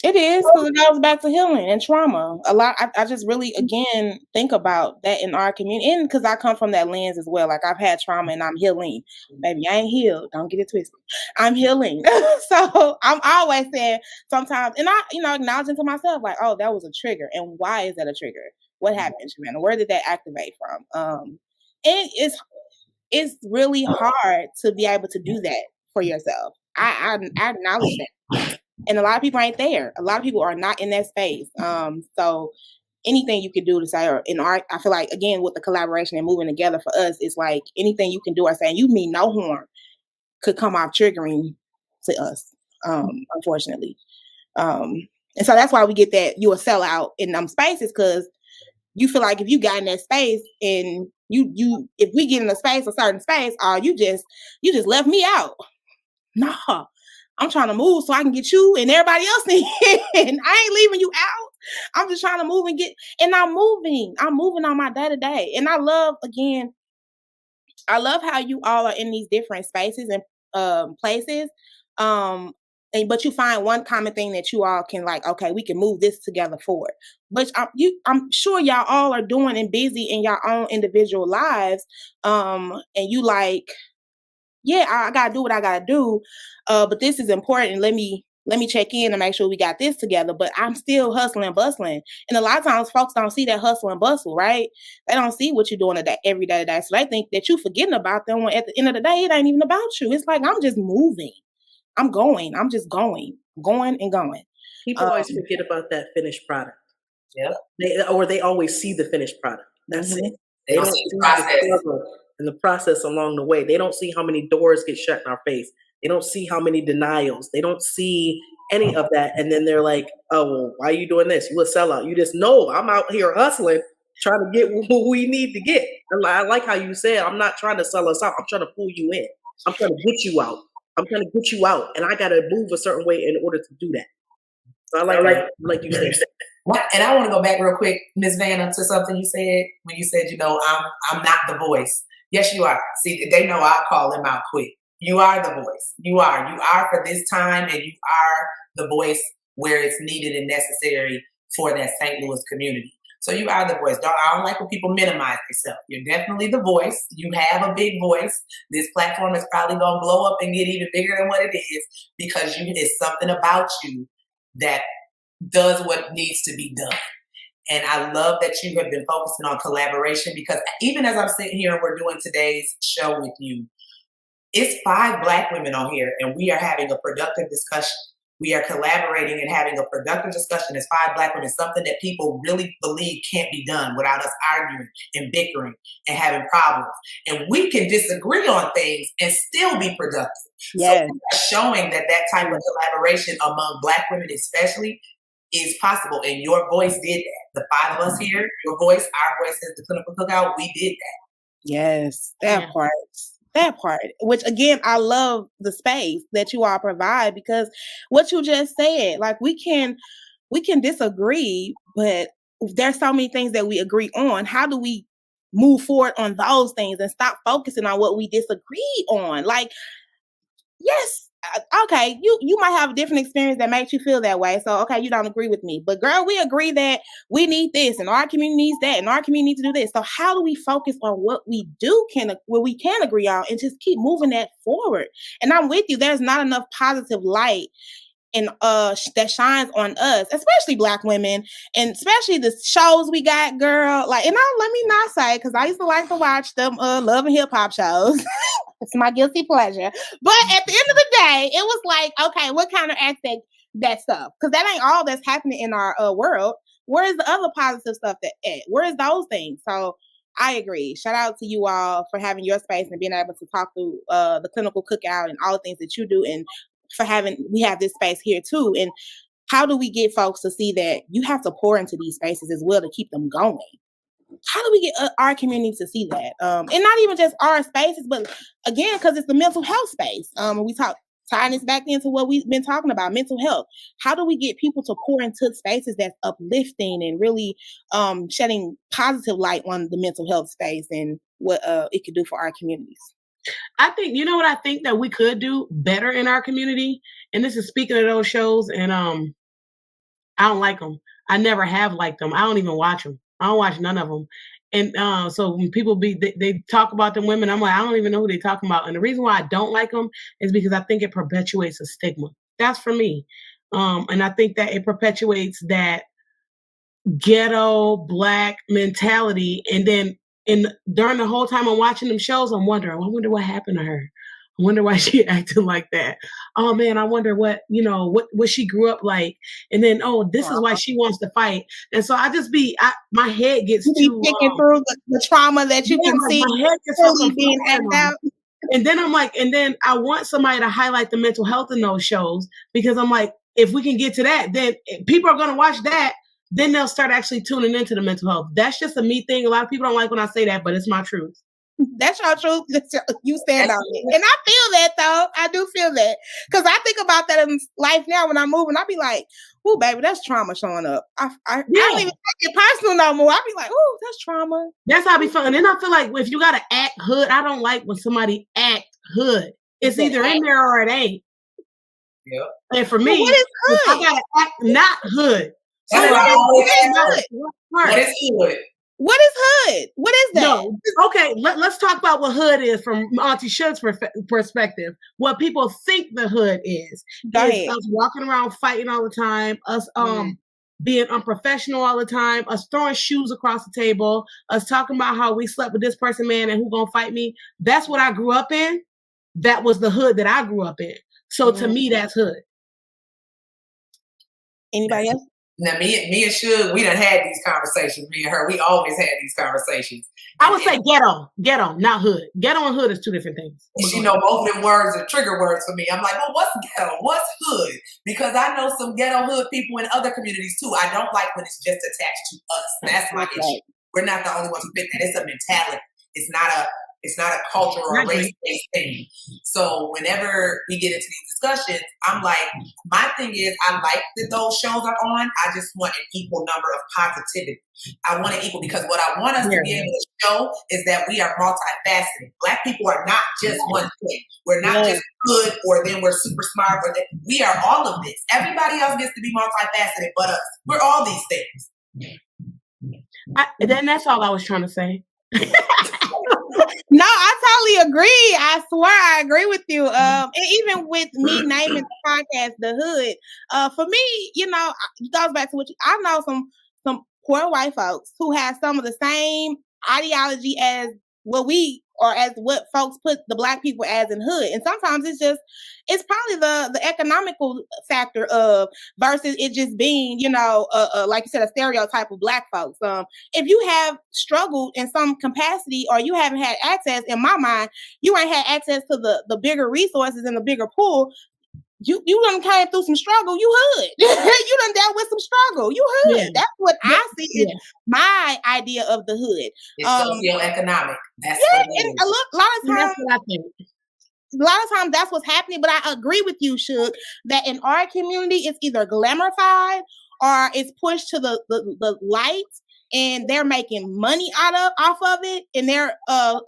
It is, because it goes back to healing and trauma. A lot. I just really, again, think about that in our community, and because I come from that lens as well. Like, I've had trauma and I'm healing. Baby, I ain't healed. Don't get it twisted. I'm healing. So I'm always saying sometimes, and I, acknowledging to myself, like, oh, that was a trigger. And why is that a trigger? What happened, Savannah? Where did that activate from? And it's really hard to be able to do that for yourself. I acknowledge that. And a lot of people ain't there. A lot of people are not in that space. So anything you can do to say, or in art, I feel like, again, with the collaboration and moving together for us, it's like anything you can do or say, you mean no harm, could come off triggering to us, unfortunately. And so that's why we get that you a sellout in them spaces, because you feel like if you got in that space and you if we get in a space, a certain space, you just left me out. Nah. I'm trying to move so I can get you and everybody else in. And I ain't leaving you out. I'm just trying to move and I'm moving. I'm moving on my day to day. And I love how you all are in these different spaces and places. But you find one common thing that you all can, like, okay, we can move this together forward. But I'm sure y'all all are doing and busy in your own individual lives. And you like, yeah, I gotta do what I gotta do. But this is important. Let me check in and make sure we got this together. But I'm still hustling and bustling. And a lot of times folks don't see that hustle and bustle, right? They don't see what you're doing every day to day. So they think that you're forgetting about them, when at the end of the day, it ain't even about you. It's like, I'm just moving. I'm going. I'm just going and going. People always forget about that finished product. Yeah. They always see the finished product. That's it. They don't see the process. And the process along the way. They don't see how many doors get shut in our face. They don't see how many denials. They don't see any of that. And then they're like, oh, well, why are you doing this? You a sellout. You just know I'm out here hustling, trying to get what we need to get. I like how you said, I'm not trying to sell us out. I'm trying to pull you in. I'm trying to get you out. And I got to move a certain way in order to do that. So I like you said. And I want to go back real quick, Ms. Vanna, to something you said when you said, I'm not the voice. Yes, you are. See, they know I'll call them out quick. You are the voice. You are for this time, and you are the voice where it's needed and necessary for that St. Louis community. So you are the voice. I don't like when people minimize themselves. You're definitely the voice. You have a big voice. This platform is probably going to blow up and get even bigger than what it is, because it's something about you that does what needs to be done. And I love that you have been focusing on collaboration, because even as I'm sitting here and we're doing today's show with you, it's 5 Black women on here, and we are having a productive discussion. We are collaborating and having a productive discussion as 5 Black women, something that people really believe can't be done without us arguing and bickering and having problems. And we can disagree on things and still be productive. Yes. So showing that type of collaboration among Black women especially is possible. And your voice did that. The 5 of us here, your voice, our voice as the Clinical Cookout, we did that. Yes, that part, which again, I love the space that you all provide, because what you just said, like, we can disagree, but there's so many things that we agree on. How do we move forward on those things and stop focusing on what we disagree on? Like, yes, okay, you might have a different experience that makes you feel that way. So, okay, you don't agree with me. But girl, we agree that we need this, and our community needs that, and our community needs to do this. So how do we focus on what we can agree on, and just keep moving that forward? And I'm with you. There's not enough positive light and that shines on us, especially Black women, and especially the shows we got, girl. Like, and let me not say, because I used to like to watch them love and hip hop shows. It's my guilty pleasure. But at the end of the day, it was like, okay, what counteracts that stuff? Because that ain't all that's happening in our world. Where is the other positive stuff where is those things? So I agree. Shout out to you all for having your space and being able to talk through the Clinical Cookout and all the things that you do, and for we have this space here too. And how do we get folks to see that you have to pour into these spaces as well to keep them going? How do we get our community to see that? And not even just our spaces, but again, because it's the mental health space. We tying this back into what we've been talking about, mental health. How do we get people to pour into spaces that's uplifting and really shedding positive light on the mental health space? And what it could do for our communities. I think, you know what I think that we could do better in our community? And this is speaking of those shows, and I don't like them. I never have liked them. I don't even watch them. I don't watch none of them. And so when people they talk about them women, I'm like, I don't even know who they're talking about. And the reason why I don't like them is because I think it perpetuates a stigma. That's for me. And I think that it perpetuates that ghetto Black mentality. And then during the whole time I'm watching them shows, I'm wondering, I wonder what happened to her. I wonder why she acted like that. Oh man, I wonder what she grew up like. And then, this is why she wants to fight. And so I just my head gets too thinking through the trauma that you can see my head gets so being acted out. And then I'm like, I want somebody to highlight the mental health in those shows, because I'm like, if we can get to that, then people are going to watch that. Then they'll start actually tuning into the mental health. That's just a me thing. A lot of people don't like when I say that, but it's my truth. That's your truth. You stand on it. And I feel that, though. I do feel that. Because I think about that in life now when I'm moving. I be like, oh, baby, that's trauma showing up. I don't even take it personal no more. I be like, oh, that's trauma. That's how I be feeling. And then I feel like if you got to act hood, I don't like when somebody act hood. It's either in there or it ain't. Yep. And for me, what is hood? I got to act not hood. So what is hood? What is hood? What is that? No. Okay, let's talk about what hood is from Auntie Sug's perspective. What people think the hood is us walking around fighting all the time, us being unprofessional all the time, us throwing shoes across the table, us talking about how we slept with this person, man, and who gonna fight me. That's what I grew up in. That was the hood that I grew up in. So to me, that's hood. Anybody else? Now, me and Sug, we done had these conversations. Me and her, we always had these conversations. I would say ghetto, not hood. Ghetto and hood is two different things. Both of them words are trigger words for me. I'm like, well, what's ghetto? What's hood? Because I know some ghetto hood people in other communities too. I don't like when it's just attached to us. That's my issue. We're not the only ones who think that. It's a mentality. It's not a culture or a race-based thing. So whenever we get into these discussions, I'm like, my thing is, I like that those shows are on. I just want an equal number of positivity. I want it equal because what I want us to be able to show is that we are multifaceted. Black people are not just one thing. We're not just good or then we're super smart. We are all of this. Everybody else gets to be multifaceted but us. We're all these things. Then that's all I was trying to say. No, I totally agree. I swear I agree with you. And even with me naming the podcast The Hood, for me, it goes back to I know some poor white folks who have some of the same ideology as what folks put the Black people as in hood. And sometimes it's probably the economical factor of versus it just being, like you said, a stereotype of Black folks. If you have struggled in some capacity or you haven't had access, in my mind, you ain't had access to the bigger resources and the bigger pool. You done came through some struggle. You hood. You done dealt with some struggle. You hood. Yeah. That's what I see is my idea of the hood. It's socioeconomic. That's what it is. A lot of times, that's what I think. A lot of times that's what's happening. But I agree with you, Sug, that in our community it's either glamorified or it's pushed to the lights, and they're making money off of it, and they're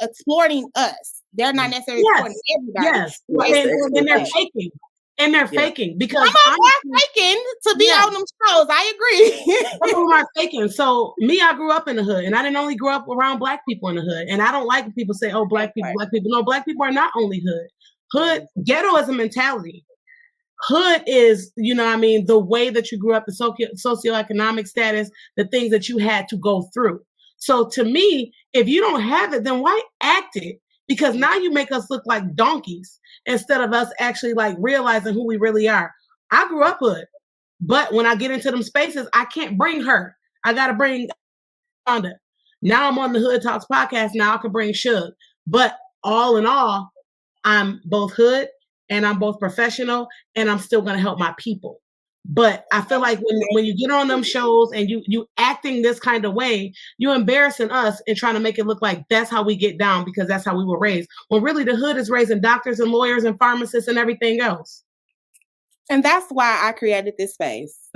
exploiting us. They're not necessarily exploiting everybody. Yes, and they're faking. And they're faking because some of them are faking to be on them shows. I agree. Some of them are faking. So I grew up in the hood, and I didn't only grow up around Black people in the hood. And I don't like when people say, "Oh, Black people, Black people." No, Black people are not only hood. Ghetto is a mentality. Hood is, the way that you grew up, the socioeconomic status, the things that you had to go through. So to me, if you don't have it, then why act it? Because now you make us look like donkeys instead of us actually like realizing who we really are. I grew up hood, but when I get into them spaces, I can't bring her. I got to bring Fonda. Now I'm on the Hood Talks podcast. Now I can bring Sug. But all in all, I'm both hood and I'm both professional and I'm still going to help my people. But I feel like when you get on them shows and you acting this kind of way, you're embarrassing us and trying to make it look like that's how we get down because that's how we were raised. When really the hood is raising doctors and lawyers and pharmacists and everything else. And that's why I created this space.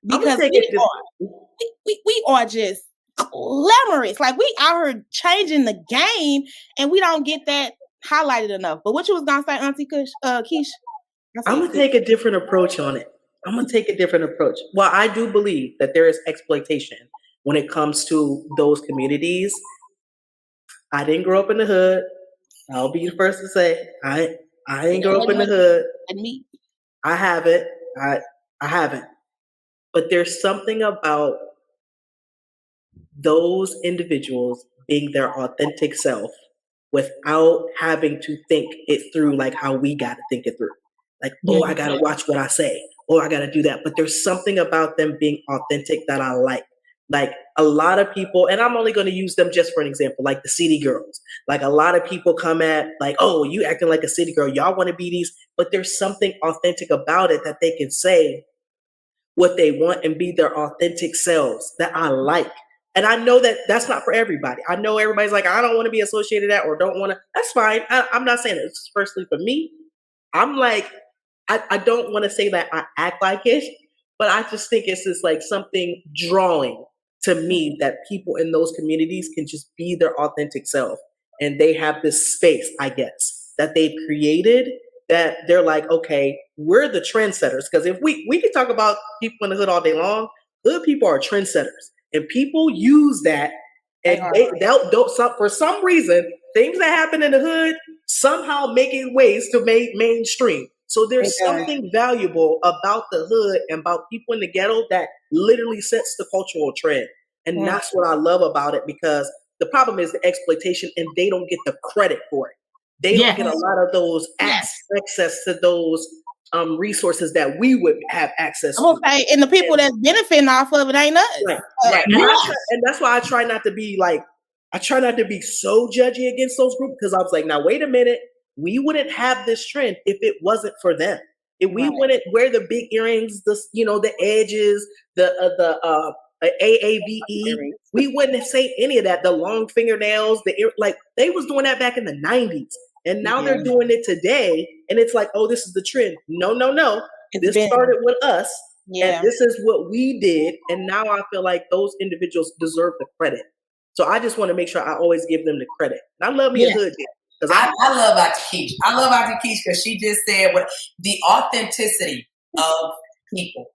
Because we are just glamorous. Like we out here changing the game, and we don't get that highlighted enough. But what you was gonna say, Auntie Kesh? I'm gonna take a different approach on it. Well, I do believe that there is exploitation when it comes to those communities. I didn't grow up in the hood. I'll be the first to say I ain't grow up in the hood. And me, I haven't. I haven't. But there's something about those individuals being their authentic self without having to think it through like how we got to think it through. Like, oh, I got to watch what I say. Oh, I got to do that. But there's something about them being authentic that I like. Like a lot of people, and I'm only going to use them just for an example, like the city girls. Like a lot of people come at like, oh, you acting like a city girl. Y'all want to be these, but there's something authentic about it that they can say what they want and be their authentic selves that I like. And I know that that's not for everybody. I know everybody's like, I don't want to be associated with that or don't want to. That's fine. I'm not saying it's personally for me. I'm like, I don't want to say that I act like it, but I just think it's just like something drawing to me that people in those communities can just be their authentic self. And they have this space, I guess, that they've created that they're like, okay, we're the trendsetters. Because if we can talk about people in the hood all day long, hood people are trendsetters. And people use that, and they'll for some reason, things that happen in the hood somehow making ways to make mainstream. So there's something valuable about the hood and about people in the ghetto that literally sets the cultural trend. And that's what I love about it, because the problem is the exploitation, and they don't get the credit for it. They don't get a lot of those access to those resources that we would have access to. Okay, and the people that's benefiting off of it ain't us. Right. And that's why I try not to be so judgy against those groups, because I was like, now wait a minute, we wouldn't have this trend if it wasn't for them. If we wouldn't wear the big earrings, the edges, the AAVE, we wouldn't say any of that. The long fingernails, they was doing that back in the 90s. And now they're doing it today, and it's like, oh, this is the trend. No. This started with us, and this is what we did, and now I feel like those individuals deserve the credit. So I just want to make sure I always give them the credit. And I love me a hood kid. I love Auntie Kesh. I love Auntie Kesh because she just said what the authenticity of people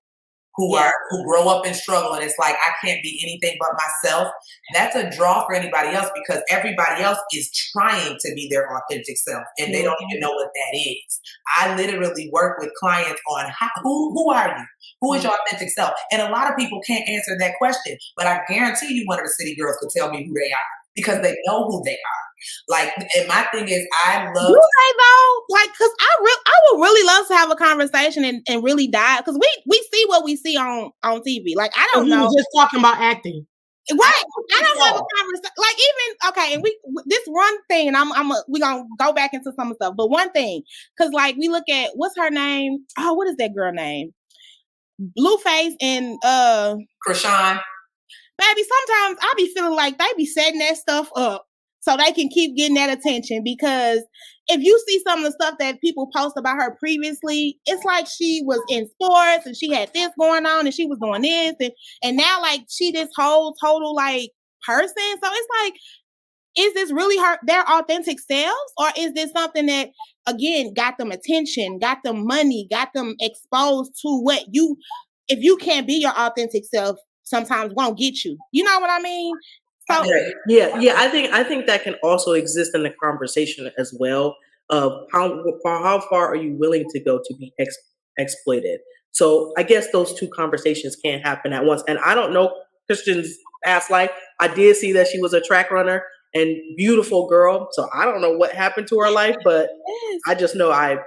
who grow up and struggle, and it's like, I can't be anything but myself. That's a draw for anybody else, because everybody else is trying to be their authentic self, and they don't even know what that is. I literally work with clients on who are you? Who is your authentic self? And a lot of people can't answer that question, but I guarantee you one of the city girls could tell me who they are, because they know who they are. Like, and my thing is, I love. You say though, like, cause I would really love to have a conversation and really dive, because we see what we see on TV. Like, I don't know. Just talking about acting, right? I don't have a conversation. Like, even okay, and this one thing, and we gonna go back into some stuff, but one thing, cause like we look at what's her name? Oh, what is that girl name? Blueface and Krishan. Baby, sometimes I be feeling like they be setting that stuff up so they can keep getting that attention, because if you see some of the stuff that people post about her previously, it's like she was in sports and she had this going on and she was doing this, and now like she this whole total like person. So it's like, is this really their authentic selves, or is this something that again got them attention, got them money, got them exposed to what if you can't be your authentic self, sometimes won't get you. You know what I mean? So, I think that can also exist in the conversation as well, of how far are you willing to go to be exploited. So I guess those two conversations can't happen at once. And I don't know Christian's past life. I did see that she was a track runner and beautiful girl. So I don't know what happened to her life, but I just know I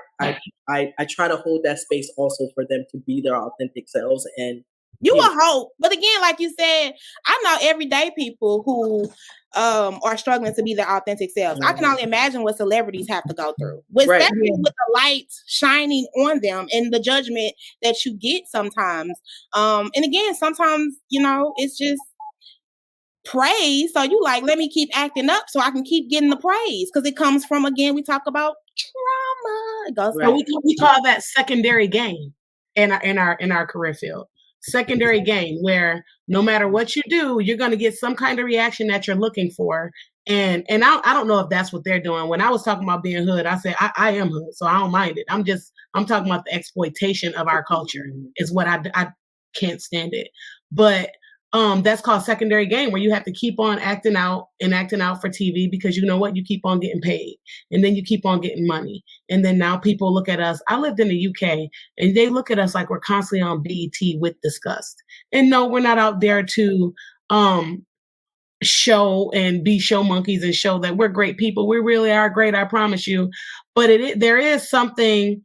try to hold that space also for them to be their authentic selves. And you would hope, but again, like you said, I know everyday people who are struggling to be their authentic selves. I can only imagine what celebrities have to go through, especially with the lights shining on them and the judgment that you get sometimes. And again, sometimes, it's just praise. So you like, let me keep acting up so I can keep getting the praise, because it comes from, again, we talk about trauma. It goes we call that secondary gain in our career field. secondary gain, where no matter what you do, you're going to get some kind of reaction that you're looking for. And I don't know if that's what they're doing. When I was talking about being hood, I said I am hood, so I don't mind it. I'm talking about the exploitation of our culture is what I can't stand it. But that's called secondary gain, where you have to keep on acting out for TV because you know what? You keep on getting paid, and then you keep on getting money. And then now people look at us. I lived in the UK, and they look at us like we're constantly on BET with disgust. And no, we're not out there to show and be show monkeys and show that we're great people. We really are great, I promise you. But there is something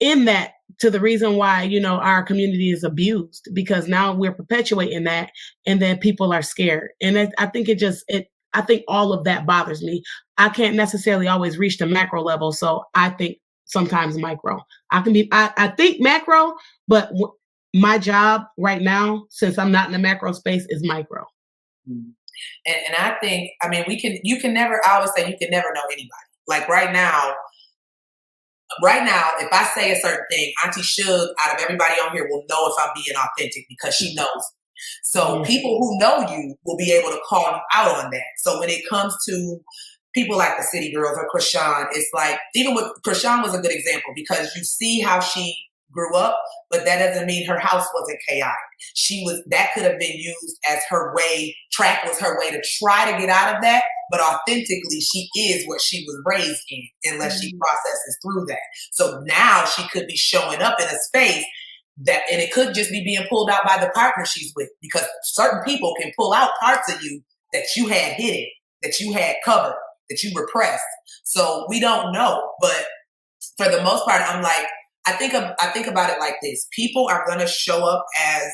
in that to the reason why, you know, our community is abused, because now we're perpetuating that, and then people are scared. And I think I think all of that bothers me. I can't necessarily always reach the macro level, so I think sometimes micro. I think macro, but my job right now, since I'm not in the macro space, is micro. And I think, I mean, you can never, I always say you can never know anybody. Like right now, if I say a certain thing, Auntie Sug out of everybody on here will know if I'm being authentic because she knows. So people who know you will be able to call you out on that. So when it comes to people like the City Girls or Krishan, it's like, even with Krishan was a good example because you see how she grew up, but that doesn't mean her house wasn't chaotic. That could have been used as her way, track was her way to try to get out of that, but authentically she is what she was raised in, unless she processes through that. So now she could be showing up in a space that, and it could just be being pulled out by the partner she's with, because certain people can pull out parts of you that you had hidden, that you had covered, that you repressed. So we don't know, but for the most part, I'm like, I think about it like this. People are going to show up as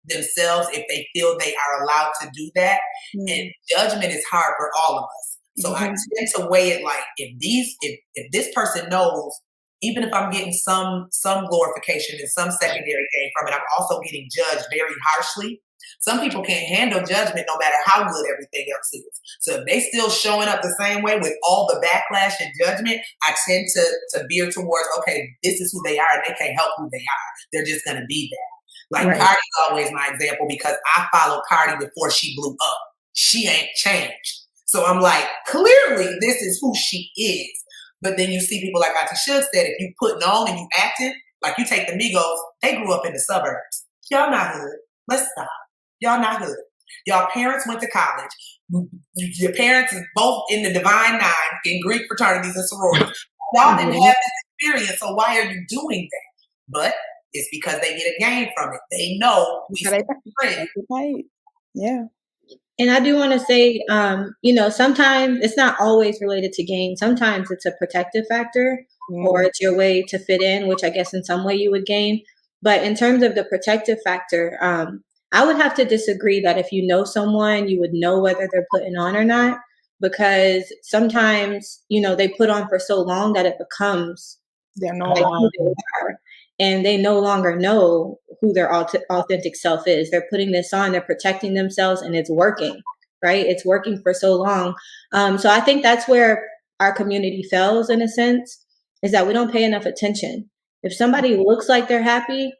themselves if they feel they are allowed to do that. And judgment is hard for all of us. So I tend to weigh it like, if this person knows, even if I'm getting some glorification and some secondary gain from it, I'm also getting judged very harshly. Some people can't handle judgment no matter how good everything else is. So if they still showing up the same way with all the backlash and judgment, I tend to veer towards, okay, this is who they are and they can't help who they are. They're just going to be that. Like Cardi's always my example because I followed Cardi before she blew up. She ain't changed. So I'm like, clearly this is who she is. But then you see people like Auntie Sug said, if you putting on and you acting, like you take the Migos, they grew up in the suburbs. Y'all not hood. Let's stop. Y'all not hood. Y'all parents went to college. Your parents is both in the Divine Nine, in Greek fraternities and sororities. Y'all didn't have this experience, so why are you doing that? But it's because they get a gain from it. They know Yeah. And I do want to say, sometimes it's not always related to gain. Sometimes it's a protective factor or it's your way to fit in, which I guess in some way you would gain. But in terms of the protective factor, I would have to disagree that if you know someone, you would know whether they're putting on or not, because sometimes, they put on for so long that it becomes they're no like longer who they are, and they no longer know who their authentic self is. They're putting this on, they're protecting themselves, and it's working, right? It's working for so long. So I think that's where our community fails in a sense, is that we don't pay enough attention. If somebody looks like they're happy,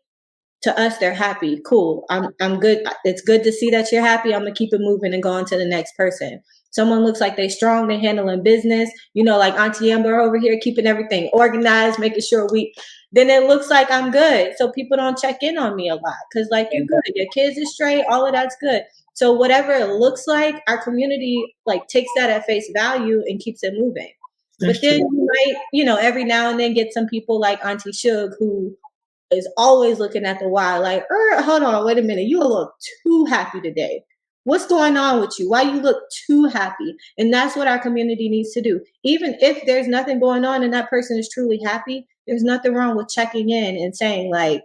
to us, they're happy. Cool. I'm good. It's good to see that you're happy. I'm going to keep it moving and go on to the next person. Someone looks like they're strong, they're handling business, like Auntie Amber over here, keeping everything organized, making sure then it looks like I'm good. So people don't check in on me a lot because like, you're good. Your kids are straight. All of that's good. So whatever it looks like, our community like takes that at face value and keeps it moving. But then you might, every now and then get some people like Auntie Sug who is always looking at the why like, hold on, wait a minute. You look too happy today. What's going on with you? Why you look too happy? And that's what our community needs to do. Even if there's nothing going on and that person is truly happy, there's nothing wrong with checking in and saying like,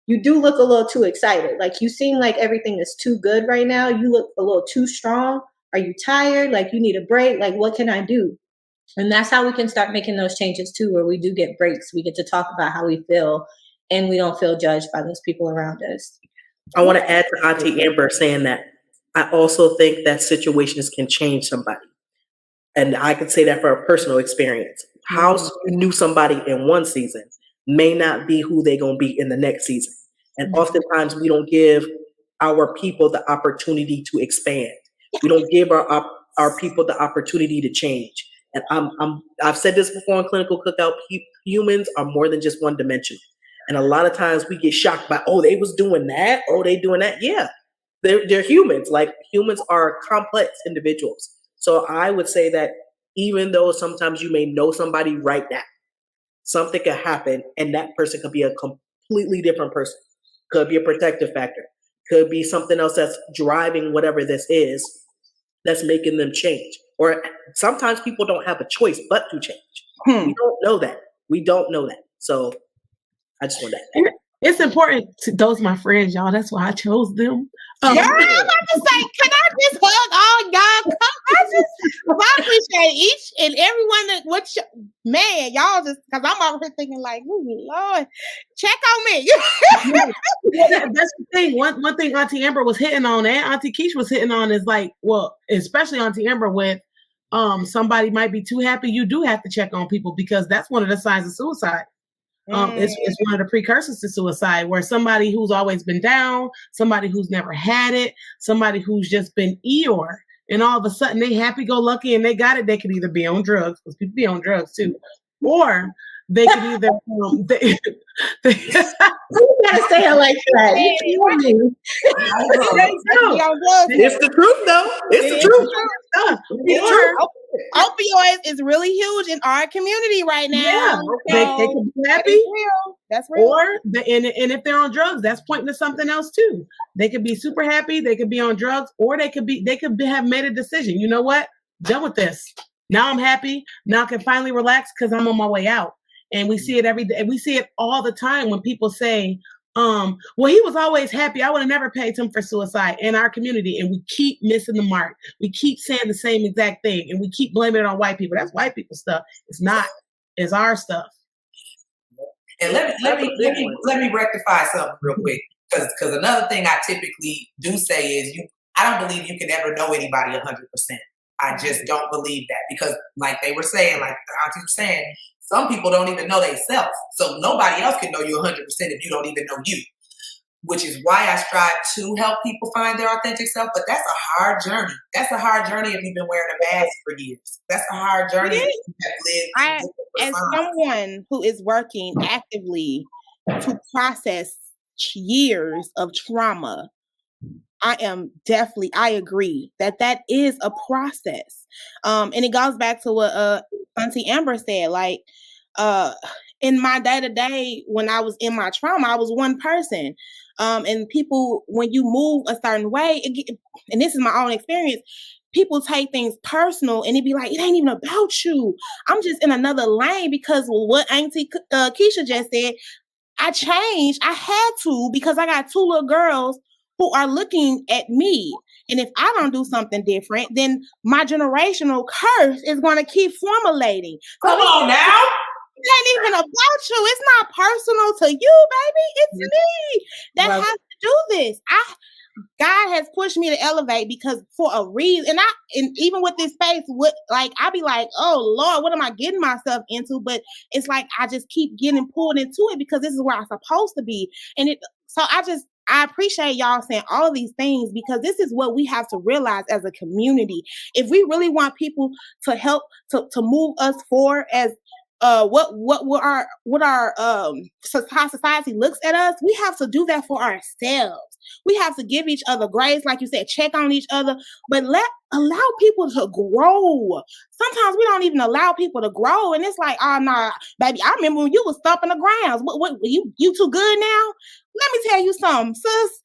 you do look a little too excited. Like you seem like everything is too good right now. You look a little too strong. Are you tired? Like you need a break? Like what can I do? And that's how we can start making those changes too, where we do get breaks. We get to talk about how we feel and we don't feel judged by those people around us. I want to add to Auntie Amber saying that I also think that situations can change somebody. And I can say that for a personal experience. How you knew somebody in one season may not be who they're going to be in the next season. And oftentimes we don't give our people the opportunity to expand. We don't give our people the opportunity to change. And I've said this before in Clinical Cookout, humans are more than just one dimensional. And a lot of times we get shocked by, oh, they was doing that. Oh, they doing that. Yeah, they're humans. Like, humans are complex individuals. So I would say that even though sometimes you may know somebody right now, something could happen and that person could be a completely different person. Could be a protective factor. Could be something else that's driving whatever this is that's making them change. Or sometimes people don't have a choice but to change. We don't know that. We don't know that. So I just want that. It's important to those my friends, y'all. That's why I chose them. Yeah, I'm about to say, can I just hug all y'all? I appreciate each and every one that man, y'all just, because I'm over here thinking like, oh Lord, check on me. That's the thing. One thing Auntie Amber was hitting on and Auntie Kesh was hitting on is like, well, especially Auntie Amber with somebody might be too happy. You do have to check on people because that's one of the signs of suicide. It's one of the precursors to suicide, where somebody who's always been down, somebody who's never had it, somebody who's just been Eeyore, and all of a sudden they happy-go-lucky and they got it. They could either be on drugs, because people be on drugs too, or they could either you gotta say it like that. It's the truth, though. It's the truth. Opioids is really huge in our community right now. Yeah, they can be happy. That's real. Or and if they're on drugs, that's pointing to something else too. They could be super happy. They could be on drugs, or they could have made a decision. You know what? Done with this. Now I'm happy. Now I can finally relax because I'm on my way out. And we see it every day. We see it all the time when people say, well, he was always happy. I would have never paid him for suicide in our community. And we keep missing the mark. We keep saying the same exact thing. And we keep blaming it on white people. That's white people stuff. It's not. It's our stuff. And let me rectify something real quick. Because another thing I typically do say is I don't believe you can ever know anybody 100%. I just don't believe that. Because like they were saying, like the aunties were saying, some people don't even know themselves. So nobody else can know you 100% if you don't even know you, which is why I strive to help people find their authentic self. But that's a hard journey. That's a hard journey if you've been wearing a mask for years. That's a hard journey if you have lived. As someone who is working actively to process years of trauma, I agree that is a process. And it goes back to what Auntie Amber said, like, in my day-to-day, when I was in my trauma, I was one person. And people, when you move a certain way, and this is my own experience, people take things personal and it be like, it ain't even about you. I'm just in another lane because what Auntie Keisha just said, I changed. I had to, because I got two little girls who are looking at me. And if I don't do something different, then my generational curse is going to keep formulating. Come on now. It ain't even about you. It's not personal to you, baby. It's me that has to do this. God has pushed me to elevate because for a reason. And even with this space, I be like, oh Lord, what am I getting myself into? But it's like I just keep getting pulled into it because this is where I'm supposed to be. And I appreciate y'all saying all of these things because this is what we have to realize as a community. If we really want people to help to move us forward as what our society looks at us, we have to do that for ourselves. We have to give each other grace, like you said, check on each other, but allow people to grow. Sometimes we don't even allow people to grow, and it's like, oh nah, baby, I remember when you was stomping the grounds. What you too good now? Let me tell you something, sis.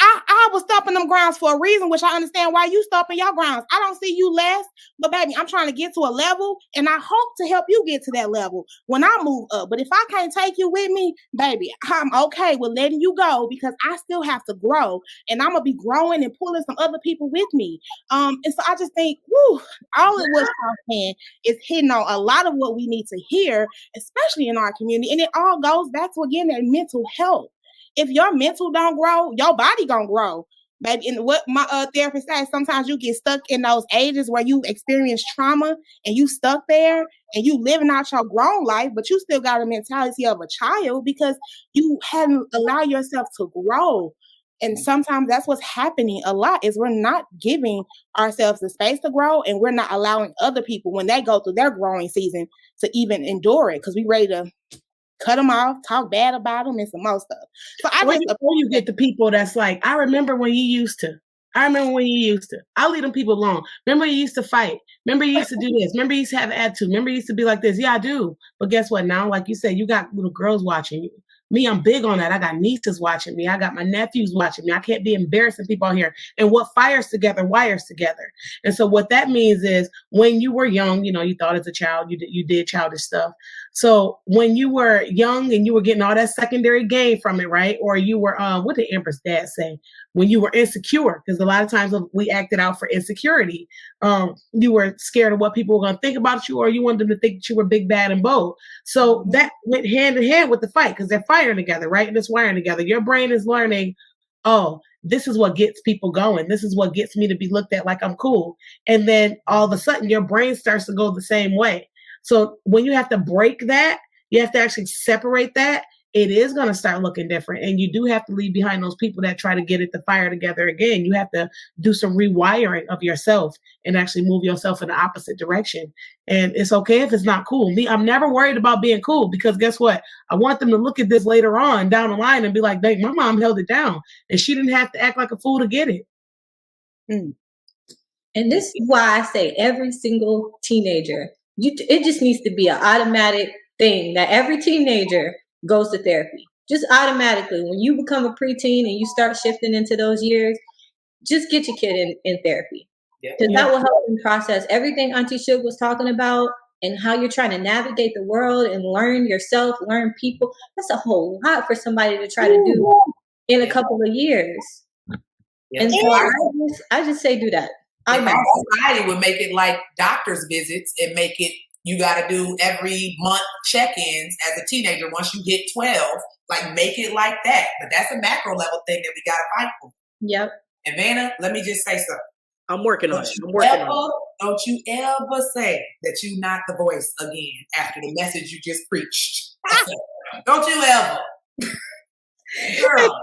I was stomping them grounds for a reason, which I understand why you stomping your grounds. I don't see you less, but baby, I'm trying to get to a level, and I hope to help you get to that level when I move up. But if I can't take you with me, baby, I'm okay with letting you go because I still have to grow, and I'm gonna be growing and pulling some other people with me. And so I just think, all of what y'all saying is hitting on a lot of what we need to hear, especially in our community, and it all goes back to again that mental health. If your mental don't grow, your body gonna grow. Baby, and what my therapist says, sometimes you get stuck in those ages where you experience trauma and you stuck there and you living out your grown life, but you still got a mentality of a child because you hadn't allowed yourself to grow. And sometimes that's what's happening a lot is we're not giving ourselves the space to grow, and we're not allowing other people when they go through their growing season to even endure it because we ready to cut them off, talk bad about them, and some more stuff. So or you get the people that's like, I remember when you used to. I'll leave them people alone. Remember you used to fight. Remember you used to do this. Remember you used to have attitude. Remember you used to be like this. Yeah, I do. But guess what? Now, like you said, you got little girls watching you. Me, I'm big on that. I got nieces watching me. I got my nephews watching me. I can't be embarrassing people out here. And what fires together, wires together. And so what that means is when you were young, you thought as a child, you did childish stuff. So when you were young and you were getting all that secondary gain from it, right? Or you were, what did Amber's dad say? When you were insecure, because a lot of times we acted out for insecurity. You were scared of what people were going to think about you, or you wanted them to think that you were big, bad, and bold. So that went hand in hand with the fight because they're firing together, right? And it's wiring together. Your brain is learning, oh, this is what gets people going. This is what gets me to be looked at like I'm cool. And then all of a sudden, your brain starts to go the same way. So when you have to break that, you have to actually separate that. It is going to start looking different. And you do have to leave behind those people that try to get it to fire together again. You have to do some rewiring of yourself and actually move yourself in the opposite direction. And it's okay if it's not cool. I'm never worried about being cool because guess what? I want them to look at this later on down the line and be like, dang, my mom held it down and she didn't have to act like a fool to get it. And this is why I say every single teenager, it just needs to be an automatic thing that every teenager goes to therapy. Just automatically. When you become a preteen and you start shifting into those years, just get your kid in therapy. Because that will help them process everything Auntie Sug was talking about and how you're trying to navigate the world and learn yourself, learn people. That's a whole lot for somebody to try to do in a couple of years. And so I just say do that. Our society would make it like doctor's visits and make it you got to do every month check-ins as a teenager once you hit 12. Like make it like that. But that's a macro level thing that we got to fight for. Yep. And Vanna, let me just say something. I'm working on it. Don't you ever say that you're not the voice again after the message you just preached. Don't you ever. Girl.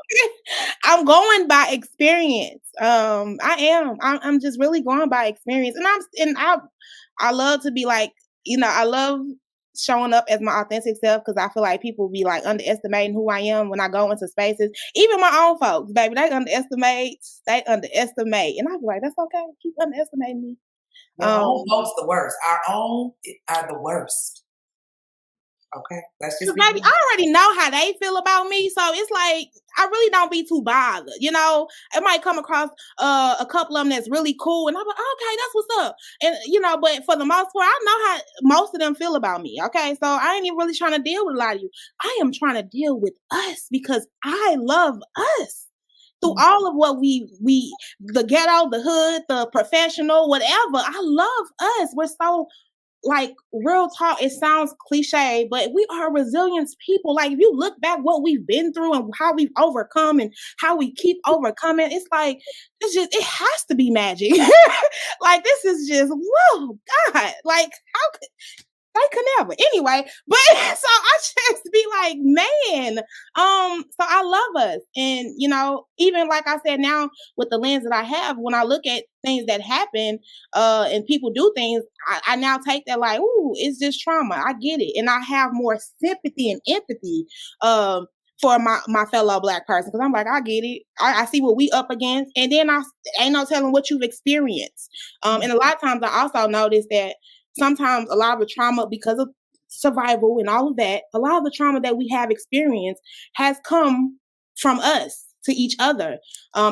I'm going by experience. I'm just really going by experience. And I love to be like, I love showing up as my authentic self because I feel like people be like underestimating who I am when I go into spaces. Even my own folks, baby, they underestimate. And I be like, that's okay. Keep underestimating me. Our own folks the worst. Our own are the worst. Okay, that's just baby. I already know how they feel about me, so it's like I really don't be too bothered. It might come across a couple of them that's really cool, and I'm like, okay, that's what's up. And but for the most part, I know how most of them feel about me. Okay, so I ain't even really trying to deal with a lot of you. I am trying to deal with us because I love us. Through all of what we the ghetto, the hood, the professional, whatever, I love us. We're so. Like real talk, it sounds cliche, but we are resilient people. Like if you look back what we've been through and how we've overcome and how we keep overcoming, it's like it has to be magic. Like this is just whoa, God. Like how could I could never. Anyway, but so I just be like, man. So I love us. And even like I said, now with the lens that I have, when I look at things that happen, and people do things, I now take that like, ooh, it's just trauma. I get it. And I have more sympathy and empathy for my fellow Black person. Cause I'm like, I get it. I see what we up against. And then I ain't no telling what you've experienced. And a lot of times I also notice that sometimes a lot of the trauma, because of survival and all of that, a lot of the trauma that we have experienced has come from us to each other,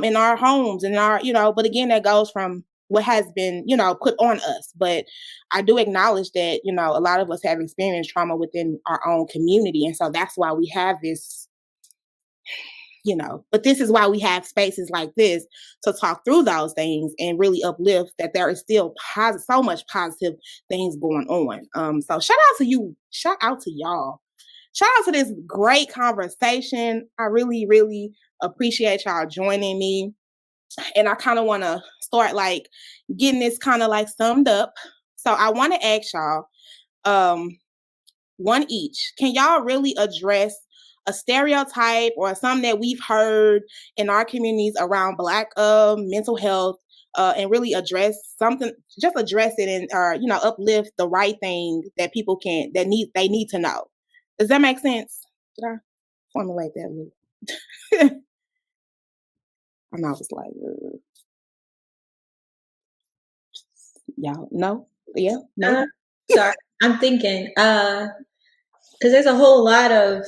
in our homes and our, but again, that goes from what has been, put on us. But I do acknowledge that, a lot of us have experienced trauma within our own community. And so that's why we have this, but this is why we have spaces like this to talk through those things and really uplift that there is still so much positive things going on. So shout out to you. Shout out to y'all. Shout out to this great conversation. I really, really appreciate y'all joining me. and I kind of want to start like getting this kind of like summed up. So I want to ask y'all, one each. Can y'all really address a stereotype or something that we've heard in our communities around Black mental health, and really address something, just address it and you know, uplift the right thing that people they need to know? Does that make sense? Did I formulate that a little? And I was like, y'all, no? Yeah, no? Sorry, I'm thinking, because there's a whole lot of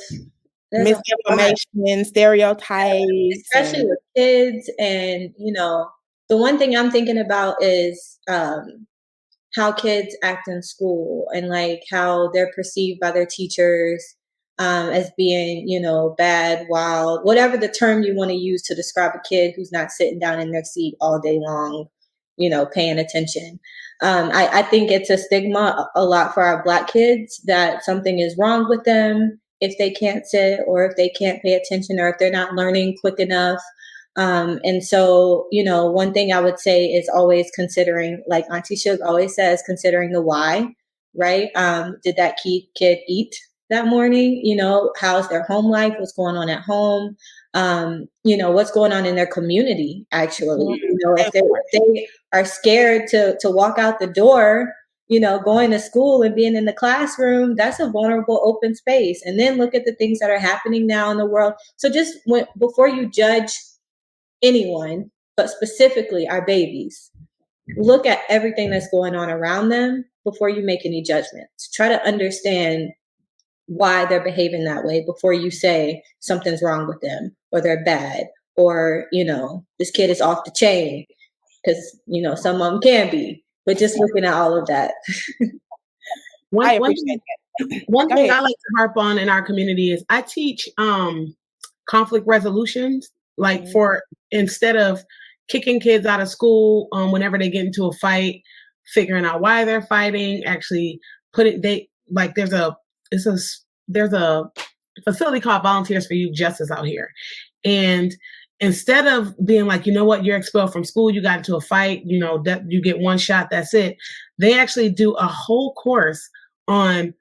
misinformation, stereotypes, especially with kids. And, you know, the one thing I'm thinking about is how kids act in school and like how they're perceived by their teachers as being, you know, bad, wild, whatever the term you want to use to describe a kid who's not sitting down in their seat all day long, you know, paying attention. I think it's a stigma a lot for our Black kids that something is wrong with them if they can't sit or if they can't pay attention or if they're not learning quick enough. And so, you know, one thing I would say is always considering, like Auntie Sug always says, considering the why, right? Did that kid eat that morning? You know, how's their home life? What's going on at home? You know, what's going on in their community, actually? You know, if they are scared to walk out the door, you know, going to school and being in the classroom, that's a vulnerable open space. And then look at the things that are happening now in the world. So just before you judge anyone, but specifically our babies, look at everything that's going on around them before you make any judgments. Try to understand why they're behaving that way before you say something's wrong with them or they're bad or, you know, this kid is off the chain, because, you know, some of them can be, but just looking at all of that. One thing I like to harp on in our community is I teach conflict resolutions, like for instead of kicking kids out of school whenever they get into a fight, figuring out why they're fighting, actually there's a facility called Volunteers for Youth Justice out here. And instead of being like, you know what, you're expelled from school, you got into a fight, you know, that you get one shot, that's it. They actually do a whole course on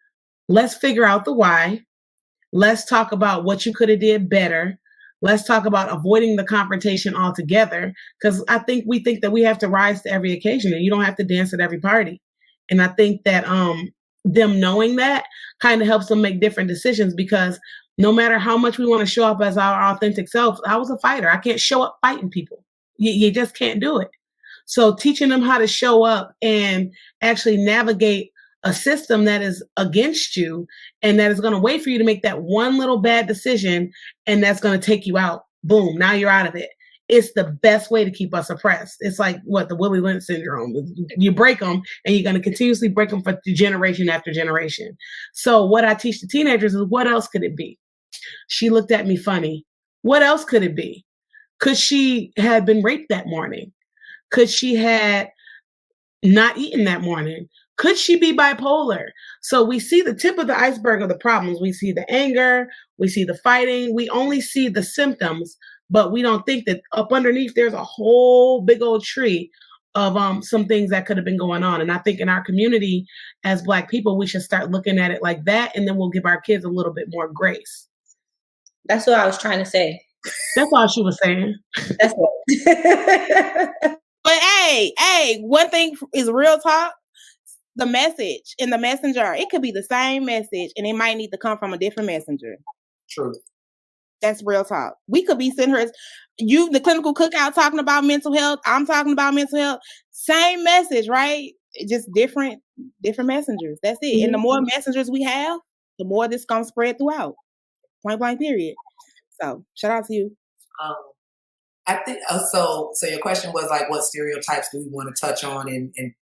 let's figure out the why. Let's talk about what you could have did better. Let's talk about avoiding the confrontation altogether. Because we think that we have to rise to every occasion and you don't have to dance at every party. And I think that them knowing that kind of helps them make different decisions, because no matter how much we want to show up as our authentic selves, I was a fighter. I can't show up fighting people. You just can't do it. So teaching them how to show up and actually navigate a system that is against you and that is going to wait for you to make that one little bad decision, and that's going to take you out. Boom, now you're out of it. It's the best way to keep us oppressed. It's like the Willie Lynch syndrome. You break them and you're going to continuously break them for generation after generation. So what I teach the teenagers is, what else could it be? She looked at me funny. What else could it be? Could she had been raped that morning? Could she had not eaten that morning? Could she be bipolar? So we see the tip of the iceberg of the problems. We see the anger, we see the fighting, we only see the symptoms, but we don't think that up underneath there's a whole big old tree of some things that could have been going on. And I think in our community as Black people, we should start looking at it like that, and then we'll give our kids a little bit more grace. That's what I was trying to say. That's all she was saying. That's it. But hey, one thing is real talk. The message in the messenger, it could be the same message and it might need to come from a different messenger. True. That's real talk. We could be sitting here, the Clinical Cookout, talking about mental health. I'm talking about mental health. Same message, right? Just different messengers. That's it. And the more messengers we have, the more this gonna spread throughout. Point blank, period. So shout out to you. I think so your question was like, what stereotypes do we want to touch on and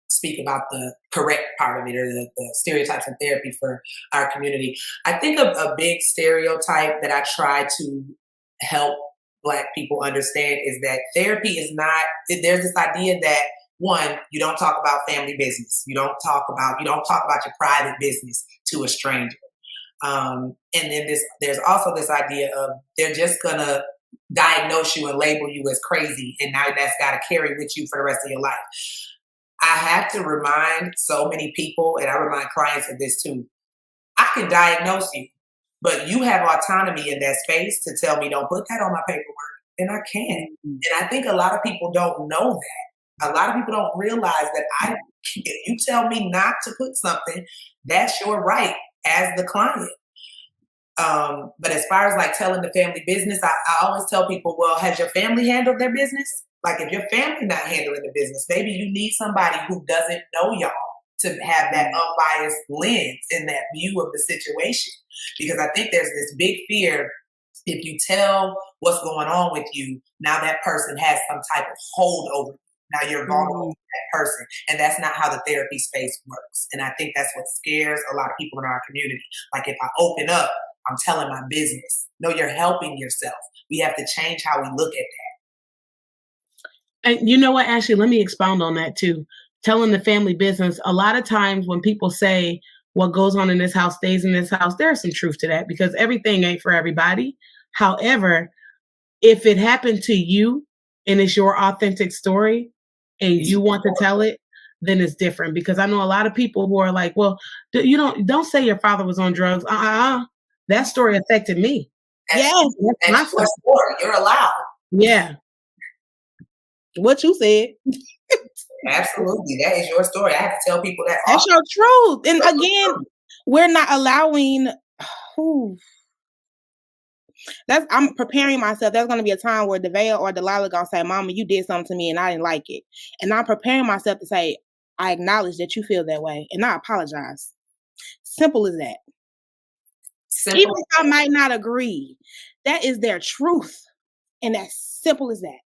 speak about the correct part of it, or the stereotypes in therapy for our community? I think a big stereotype that I try to help Black people understand is that therapy is not, there's this idea that, one, you don't talk about family business. You don't talk about your private business to a stranger. And then there's also this idea of they're just gonna diagnose you and label you as crazy, and now that's got to carry with you for the rest of your life. I have to remind so many people, and I remind clients of this too. I can diagnose you, but you have autonomy in that space to tell me don't put that on my paperwork, and I can. And I think a lot of people don't know that. A lot of people don't realize that if you tell me not to put something, that's your right as the client. But as far as like telling the family business, I always tell people, well, has your family handled their business? Like if your family not handling the business, maybe you need somebody who doesn't know y'all to have that unbiased lens and that view of the situation. Because I think there's this big fear, if you tell what's going on with you, now that person has some type of hold over you. Now you're vulnerable to that person. And that's not how the therapy space works. And I think that's what scares a lot of people in our community. Like if I open up, I'm telling my business. No, you're helping yourself. We have to change how we look at that. And you know what, Ashley, let me expound on that too. Telling the family business, a lot of times when people say what goes on in this house stays in this house, there's some truth to that because everything ain't for everybody. However, if it happened to you and it's your authentic story and you want to tell it, then it's different. Because I know a lot of people who are like, well, you don't say your father was on drugs. That story affected me. Yes, that's my story. You're allowed. Yeah. What you said. Absolutely. That is your story. I have to tell people that. That's your truth. And again, we're not allowing. I'm preparing myself. There's going to be a time where DeVale or Delilah going to say, Mama, you did something to me and I didn't like it. And I'm preparing myself to say, I acknowledge that you feel that way and I apologize. Simple as that. Simple. Even if I might not agree, that is their truth. And that's simple as that.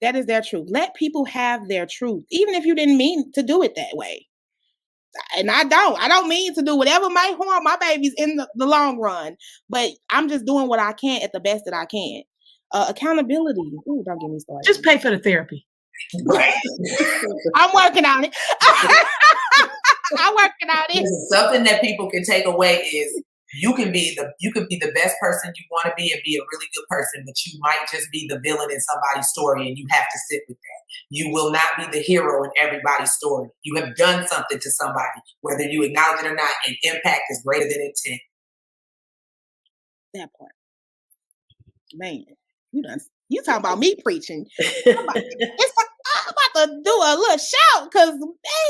That is their truth. Let people have their truth, even if you didn't mean to do it that way. And I don't mean to do whatever might harm my babies in the long run, but I'm just doing what I can at the best that I can. Accountability. Ooh, don't get me started. Just pay for the therapy. Right. I'm working on it. I'm working on it. Something that people can take away is you can be the best person you want to be and be a really good person, but you might just be the villain in somebody's story, and you have to sit with that. You will not be the hero in everybody's story. You have done something to somebody, whether you acknowledge it or not, and impact is greater than intent. That part. Man, you talking about me preaching. I'm about to do a little shout because,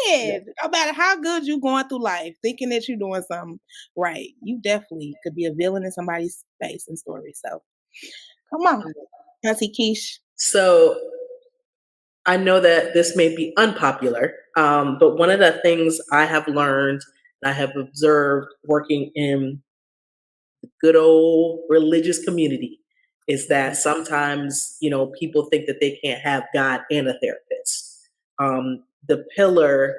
man, no matter how good you're going through life, thinking that you're doing something right, you definitely could be a villain in somebody's face and story. So, come on, Auntie Kesh. So, I know that this may be unpopular, but one of the things I have learned and I have observed working in the good old religious community is that sometimes, people think that they can't have God and a therapist. The pillar,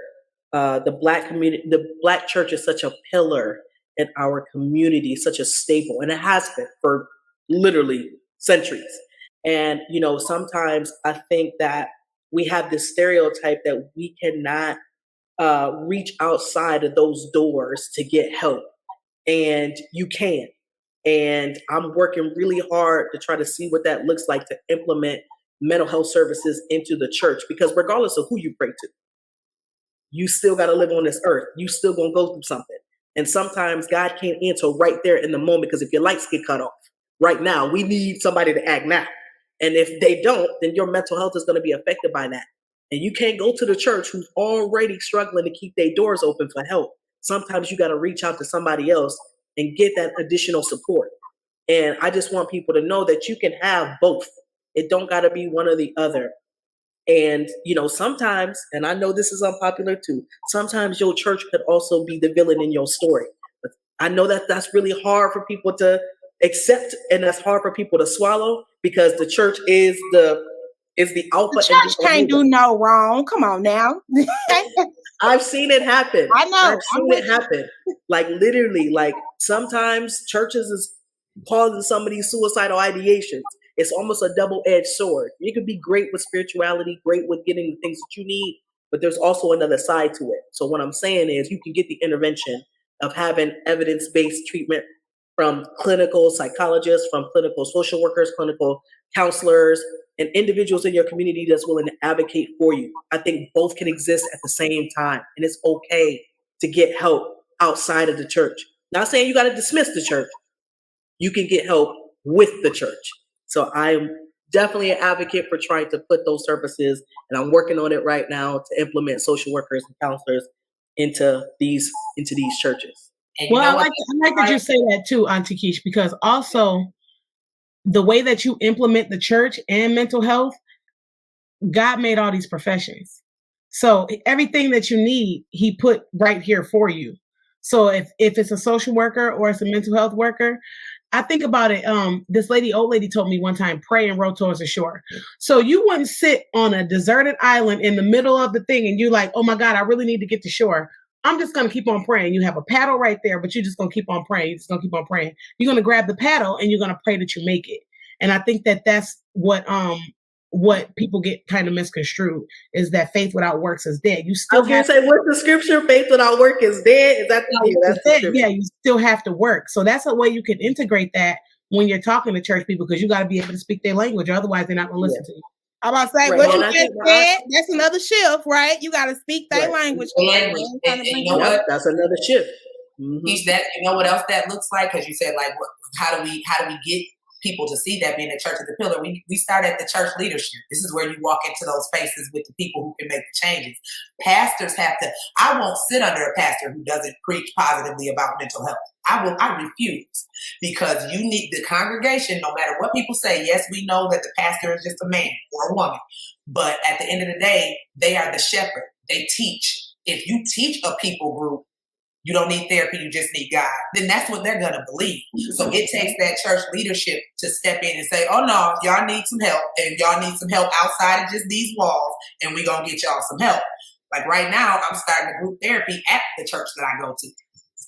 the Black community, the Black church is such a pillar in our community, such a staple, and it has been for literally centuries. And, sometimes I think that we have this stereotype that we cannot reach outside of those doors to get help. And you can. And I'm working really hard to try to see what that looks like to implement mental health services into the church, because regardless of who you pray to, you still got to live on this earth. You still going to go through something. And sometimes God can't answer right there in the moment, because if your lights get cut off right now, we need somebody to act now. And if they don't, then your mental health is going to be affected by that. And you can't go to the church who's already struggling to keep their doors open for help. Sometimes you got to reach out to somebody else and get that additional support. And I just want people to know that you can have both. It don't got to be one or the other. And, sometimes, and I know this is unpopular too, sometimes your church could also be the villain in your story. But I know that that's really hard for people to accept, and that's hard for people to swallow, because the church is the alpha. The church can't do no wrong. Come on now. I've seen it happen. I know. I've seen it happen. Like literally, like sometimes churches is causing some of these suicidal ideations. It's almost a double-edged sword. You could be great with spirituality, great with getting the things that you need, but there's also another side to it. So what I'm saying is you can get the intervention of having evidence-based treatment from clinical psychologists, from clinical social workers, clinical counselors, and individuals in your community that's willing to advocate for you. I think both can exist at the same time, and it's okay to get help outside of the church. Not saying you got to dismiss the church. You can get help with the church. So I'm definitely an advocate for trying to put those services, and I'm working on it right now to implement social workers and counselors into these churches. And you Well, know I like that you say that too, Auntie Kesh, because also the way that you implement the church and mental health, God made all these professions. So everything that you need, he put right here for you. So if it's a social worker or it's a mental health worker, I think about it. This old lady told me one time, pray and row towards the shore. So you wouldn't sit on a deserted island in the middle of the thing and you're like, oh my God, I really need to get to shore. I'm just going to keep on praying. You have a paddle right there, but you're just going to keep on praying. You're just going to keep on praying. You're going to grab the paddle and you're going to pray that you make it. And I think that that's what people get kind of misconstrued, is that faith without works is dead. You still have to say, what's the scripture? Faith without work is dead. Is that that's the scripture? Yeah, you still have to work. So that's a way you can integrate that when you're talking to church people, because you got to be able to speak their language. Otherwise, they're not going to listen to you. I'm about to say, what you just said, that's another shift, right? You got to speak their language. And you know what? That's another shift. That, you know what else that looks like? Because you said, like, how do we get people to see that being a church at the pillar? We start at the church leadership. This is where you walk into those spaces with the people who can make the changes. Pastors have to. I won't sit under a pastor who doesn't preach positively about mental health. I refuse, because you need the congregation, no matter what people say. Yes, we know that the pastor is just a man or a woman, but at the end of the day, they are the shepherd. They teach. If you teach a people group, you don't need therapy, you just need God, then that's what they're going to believe. So it takes that church leadership to step in and say, oh no, y'all need some help, and y'all need some help outside of just these walls, and we're going to get y'all some help. Like right now, I'm starting a group therapy at the church that I go to.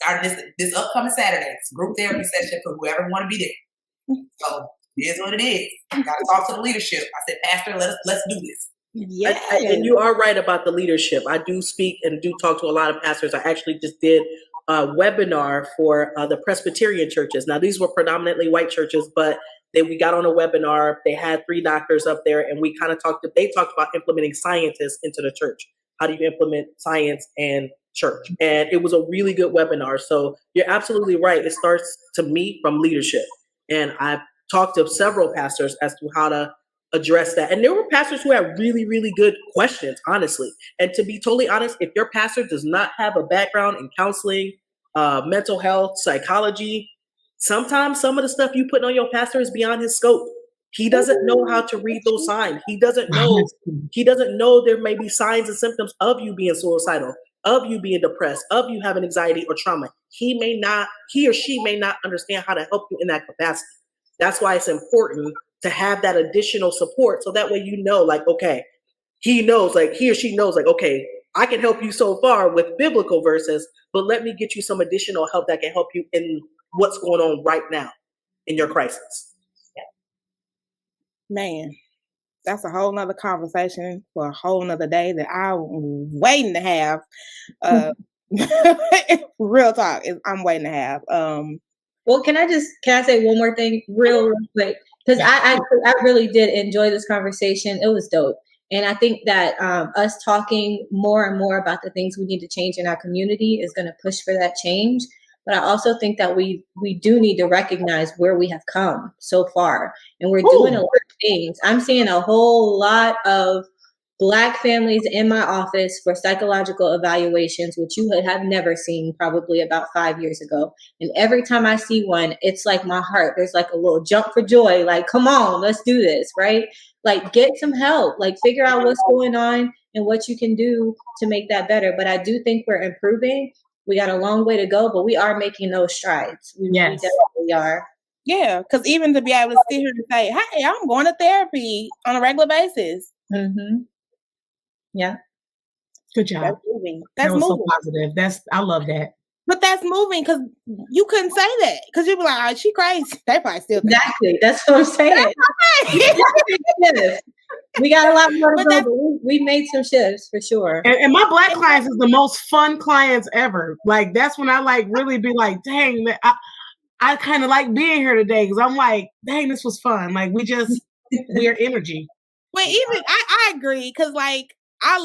Starting this upcoming Saturday. It's a group therapy session for whoever want to be there. So it is what it is. Got to talk to the leadership. I said, Pastor, let's do this. Yeah, and you are right about the leadership. I do speak and do talk to a lot of pastors. I actually just did a webinar for the Presbyterian churches. Now, these were predominantly white churches, but we got on a webinar. They had 3 doctors up there, and we kind of they talked about implementing scientists into the church. How do you implement science and church? And it was a really good webinar. So you're absolutely right. It starts, to me, from leadership. And I've talked to several pastors as to how to address that. And there were pastors who had really, really good questions, honestly. And to be totally honest, if your pastor does not have a background in counseling, mental health, psychology, sometimes some of the stuff you put on your pastor is beyond his scope. He doesn't know how to read those signs. He doesn't know there may be signs and symptoms of you being suicidal, of you being depressed, of you having anxiety or trauma. He or she may not understand how to help you in that capacity. That's why it's important to have that additional support. So that way, you know, like, okay, he or she knows, like, okay, I can help you so far with biblical verses, but let me get you some additional help that can help you in what's going on right now in your crisis. Man, that's a whole nother conversation for a whole nother day that I'm waiting to have. Real talk, I'm waiting to have. Well, can I say one more thing real quick? Because I really did enjoy this conversation. It was dope. And I think that us talking more and more about the things we need to change in our community is going to push for that change. But I also think that we do need to recognize where we have come so far. And we're doing a lot of things. I'm seeing a whole lot of Black families in my office for psychological evaluations, which you have never seen probably about 5 years ago. And every time I see one, it's like my heart, there's like a little jump for joy. Like, come on, let's do this, right? Like, get some help, like figure out what's going on and what you can do to make that better. But I do think we're improving. We got a long way to go, but we are making those strides. We definitely are. Yeah, because even to be able to sit here and say, hey, I'm going to therapy on a regular basis. Mm-hmm. Yeah. Good job. That's moving. That was so positive. I love that. But that's moving, because you couldn't say that, because you'd be like, oh, she crazy. They probably still think exactly. That's what I'm saying. We got a lot more to go, but we made some shifts for sure. And my Black clients is the most fun clients ever. Like, that's when I like really be like, dang, I kind of like being here today because I'm like, dang, this was fun. Like we're energy. Well, even I agree because like I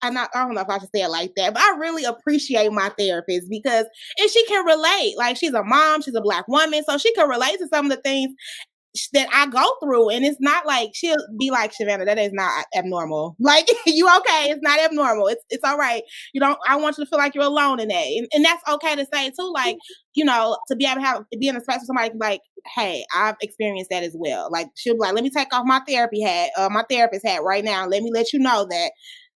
don't know if I should say it like that, but I really appreciate my therapist because and she can relate. Like she's a mom, she's a Black woman, so she can relate to some of the things that I go through, and it's not like she'll be like, Savannah, that is not abnormal. Like, you okay? It's not abnormal. It's all right. You don't. I want you to feel like you're alone in that, and that's okay to say too. Like, you know, to be able to be in a space with somebody like, hey, I've experienced that as well. Like, she'll be like, let me take off my therapist hat right now. Let me let you know that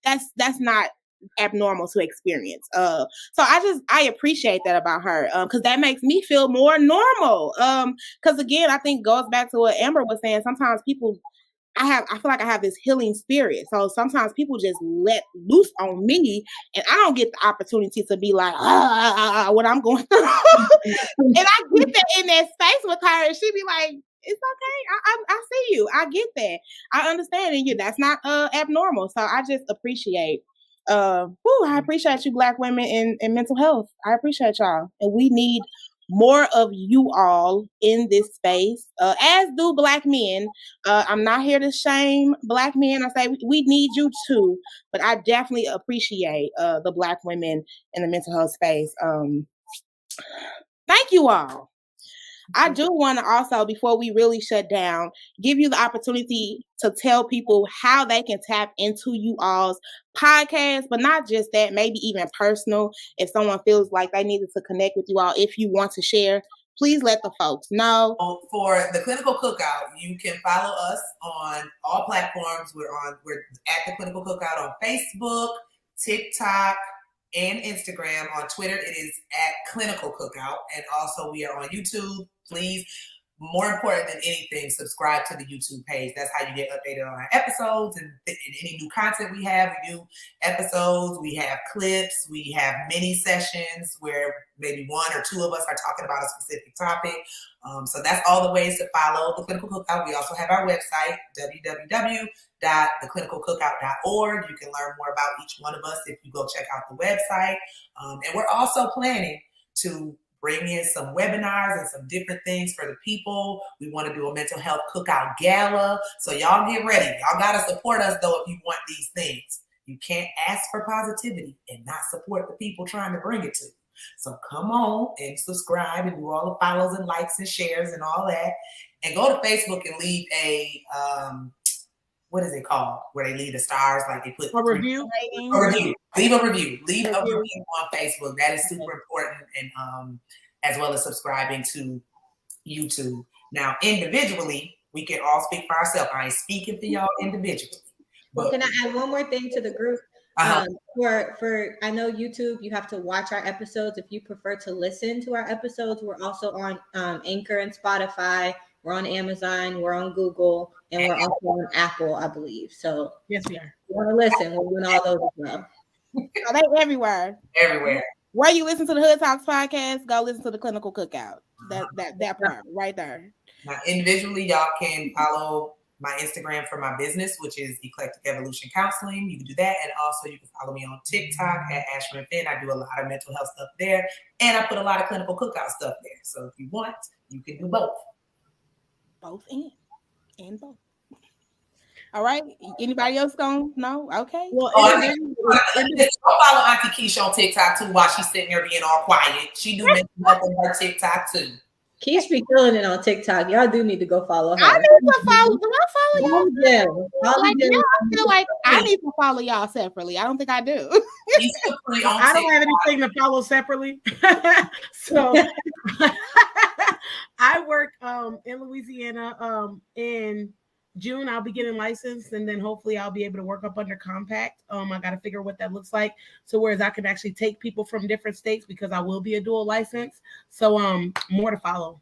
that's not abnormal to experience. So I appreciate that about her because that makes me feel more normal. Because again, I think goes back to what Amber was saying. Sometimes people, I feel like I have this healing spirit. So sometimes people just let loose on me, and I don't get the opportunity to be like, what I'm going through. And I get that in that space with her, and she be like, it's okay. I see you. I get that. I understand, and that's not abnormal. So I just appreciate. I appreciate you, Black women in mental health. I appreciate y'all, and we need more of you all in this space, as do Black men. I'm not here to shame Black men. I say we need you too, but I definitely appreciate the Black women in the mental health space. Thank you all. I do want to also, before we really shut down, give you the opportunity to tell people how they can tap into you all's podcast, but not just that, maybe even personal. If someone feels like they needed to connect with you all, if you want to share, please let the folks know. For the Clinical Cookout, you can follow us on all platforms. We're at the Clinical Cookout on Facebook, TikTok, and Instagram. On Twitter, it is at Clinical Cookout, and also we are on YouTube. Please, more important than anything, subscribe to the YouTube page. That's how you get updated on our episodes and any new content we have. We do episodes, we have clips, we have mini sessions where maybe one or two of us are talking about a specific topic. So that's all the ways to follow the Clinical Cookout. We also have our website, www.theclinicalcookout.org. You can learn more about each one of us if you go check out the website. And we're also planning to bring in some webinars and some different things for the people. We want to do a mental health cookout gala. So y'all get ready. Y'all got to support us, though, if you want these things. You can't ask for positivity and not support the people trying to bring it to you. So come on and subscribe and do all the follows and likes and shares and all that. And go to Facebook and leave a, what is it called? Where they leave the stars, like they put a review. A review. Leave a review. Leave a review on Facebook. That is super important, and as well as subscribing to YouTube. Now, individually, we can all speak for ourselves. I ain't speaking for y'all individually. Well, can I add one more thing to the group? For I know YouTube, you have to watch our episodes. If you prefer to listen to our episodes, we're also on Anchor and Spotify. We're on Amazon, we're on Google, and we're also on Apple, I believe. So yes, we are. If you want to listen, we're doing all those as well. So they everywhere. Everywhere. Where you listen to the Hood Talks podcast, go listen to the Clinical Cookout. That part right there. Now, individually, y'all can follow my Instagram for my business, which is Eclectic Evolution Counseling. You can do that. And also you can follow me on TikTok at Ashman Finn. I do a lot of mental health stuff there. And I put a lot of clinical cookout stuff there. So if you want, you can do both. Both and both. All right. Anybody else gonna know? Okay. Well, go follow Auntie Kesh on TikTok too while she's sitting there being all quiet. She do mental health on her TikTok too. Kesh be killing it on TikTok. Y'all do need to go follow her. I need to follow. Do I follow y'all? Yeah. I feel like I need to follow y'all separately. I don't think I do. I don't have anything to follow separately. So I work in Louisiana. In June, I'll be getting licensed, and then hopefully I'll be able to work up under compact. I got to figure what that looks like. So whereas I can actually take people from different states because I will be a dual license. So more to follow.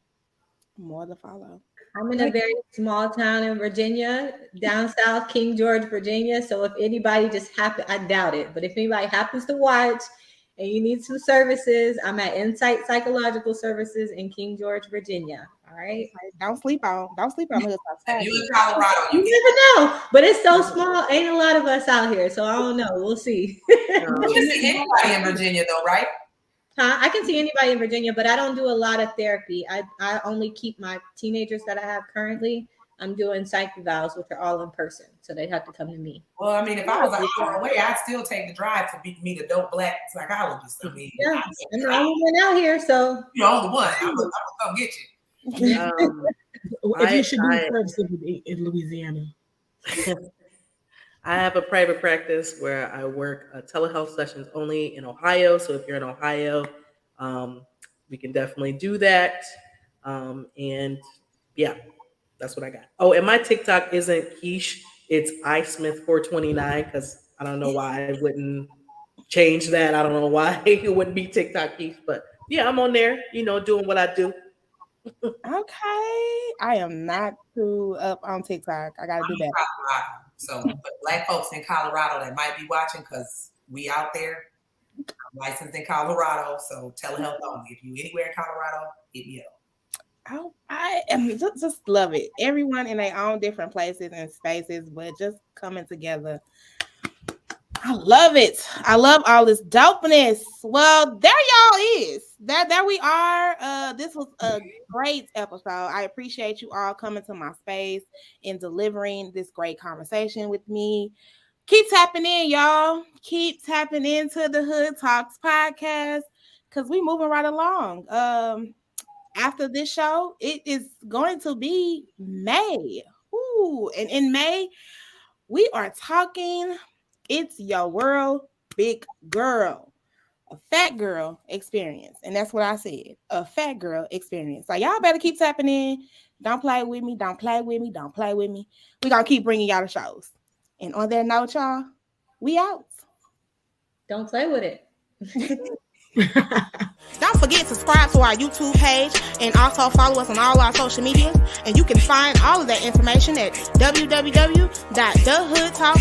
More to follow. I'm in a very small town in Virginia, down south, King George, Virginia. So if anybody I doubt it, but if anybody happens to watch and you need some services, I'm at Insight Psychological Services in King George, Virginia. All right. Don't sleep on You in Colorado. You never know, but it's so small. Ain't a lot of us out here, so I don't know. We'll see. You can see anybody in Virginia, though, right? I can see anybody in Virginia, but I don't do a lot of therapy. I only keep my teenagers that I have currently. I'm doing psych evals, which are all in person, so they have to come to me. Well, I mean, if I was an hour away, I'd still take the drive to meet a dope black psychologist. I mean, yeah, I'm the only one out here, so you're the only one. I'm gonna come get you. If you should do services in Louisiana. I have a private practice where I work telehealth sessions only in Ohio. So if you're in Ohio, we can definitely do that. And yeah, that's what I got. Oh, and my TikTok isn't Kesh. It's iSmith429 because I don't know why I wouldn't change that. I don't know why it wouldn't be TikTok Kesh. But yeah, I'm on there, doing what I do. Okay. I am not too up on TikTok. I got to do that. So, but black folks in Colorado that might be watching, because we out there, I'm licensed in Colorado, so telehealth only. If you anywhere in Colorado, hit me up. Oh, I am just love it. Everyone in their own different places and spaces, but just coming together. I love it. I love all this dopeness. Well, there y'all is. There we are. This was a great episode. I appreciate you all coming to my space and delivering this great conversation with me. Keep tapping in, y'all. Keep tapping into the Hood Talks podcast because we moving right along. After this show, it is going to be May. Ooh, and in May, we are talking It's Your World, Big Girl. A fat girl experience. And that's what I said. A fat girl experience. So y'all better keep tapping in. Don't play with me. Don't play with me. Don't play with me. We're going to keep bringing y'all the shows. And on that note, y'all, we out. Don't play with it. Don't forget to subscribe to our YouTube page and also follow us on all our social media. And you can find all of that information at www.thehoodtalk.com.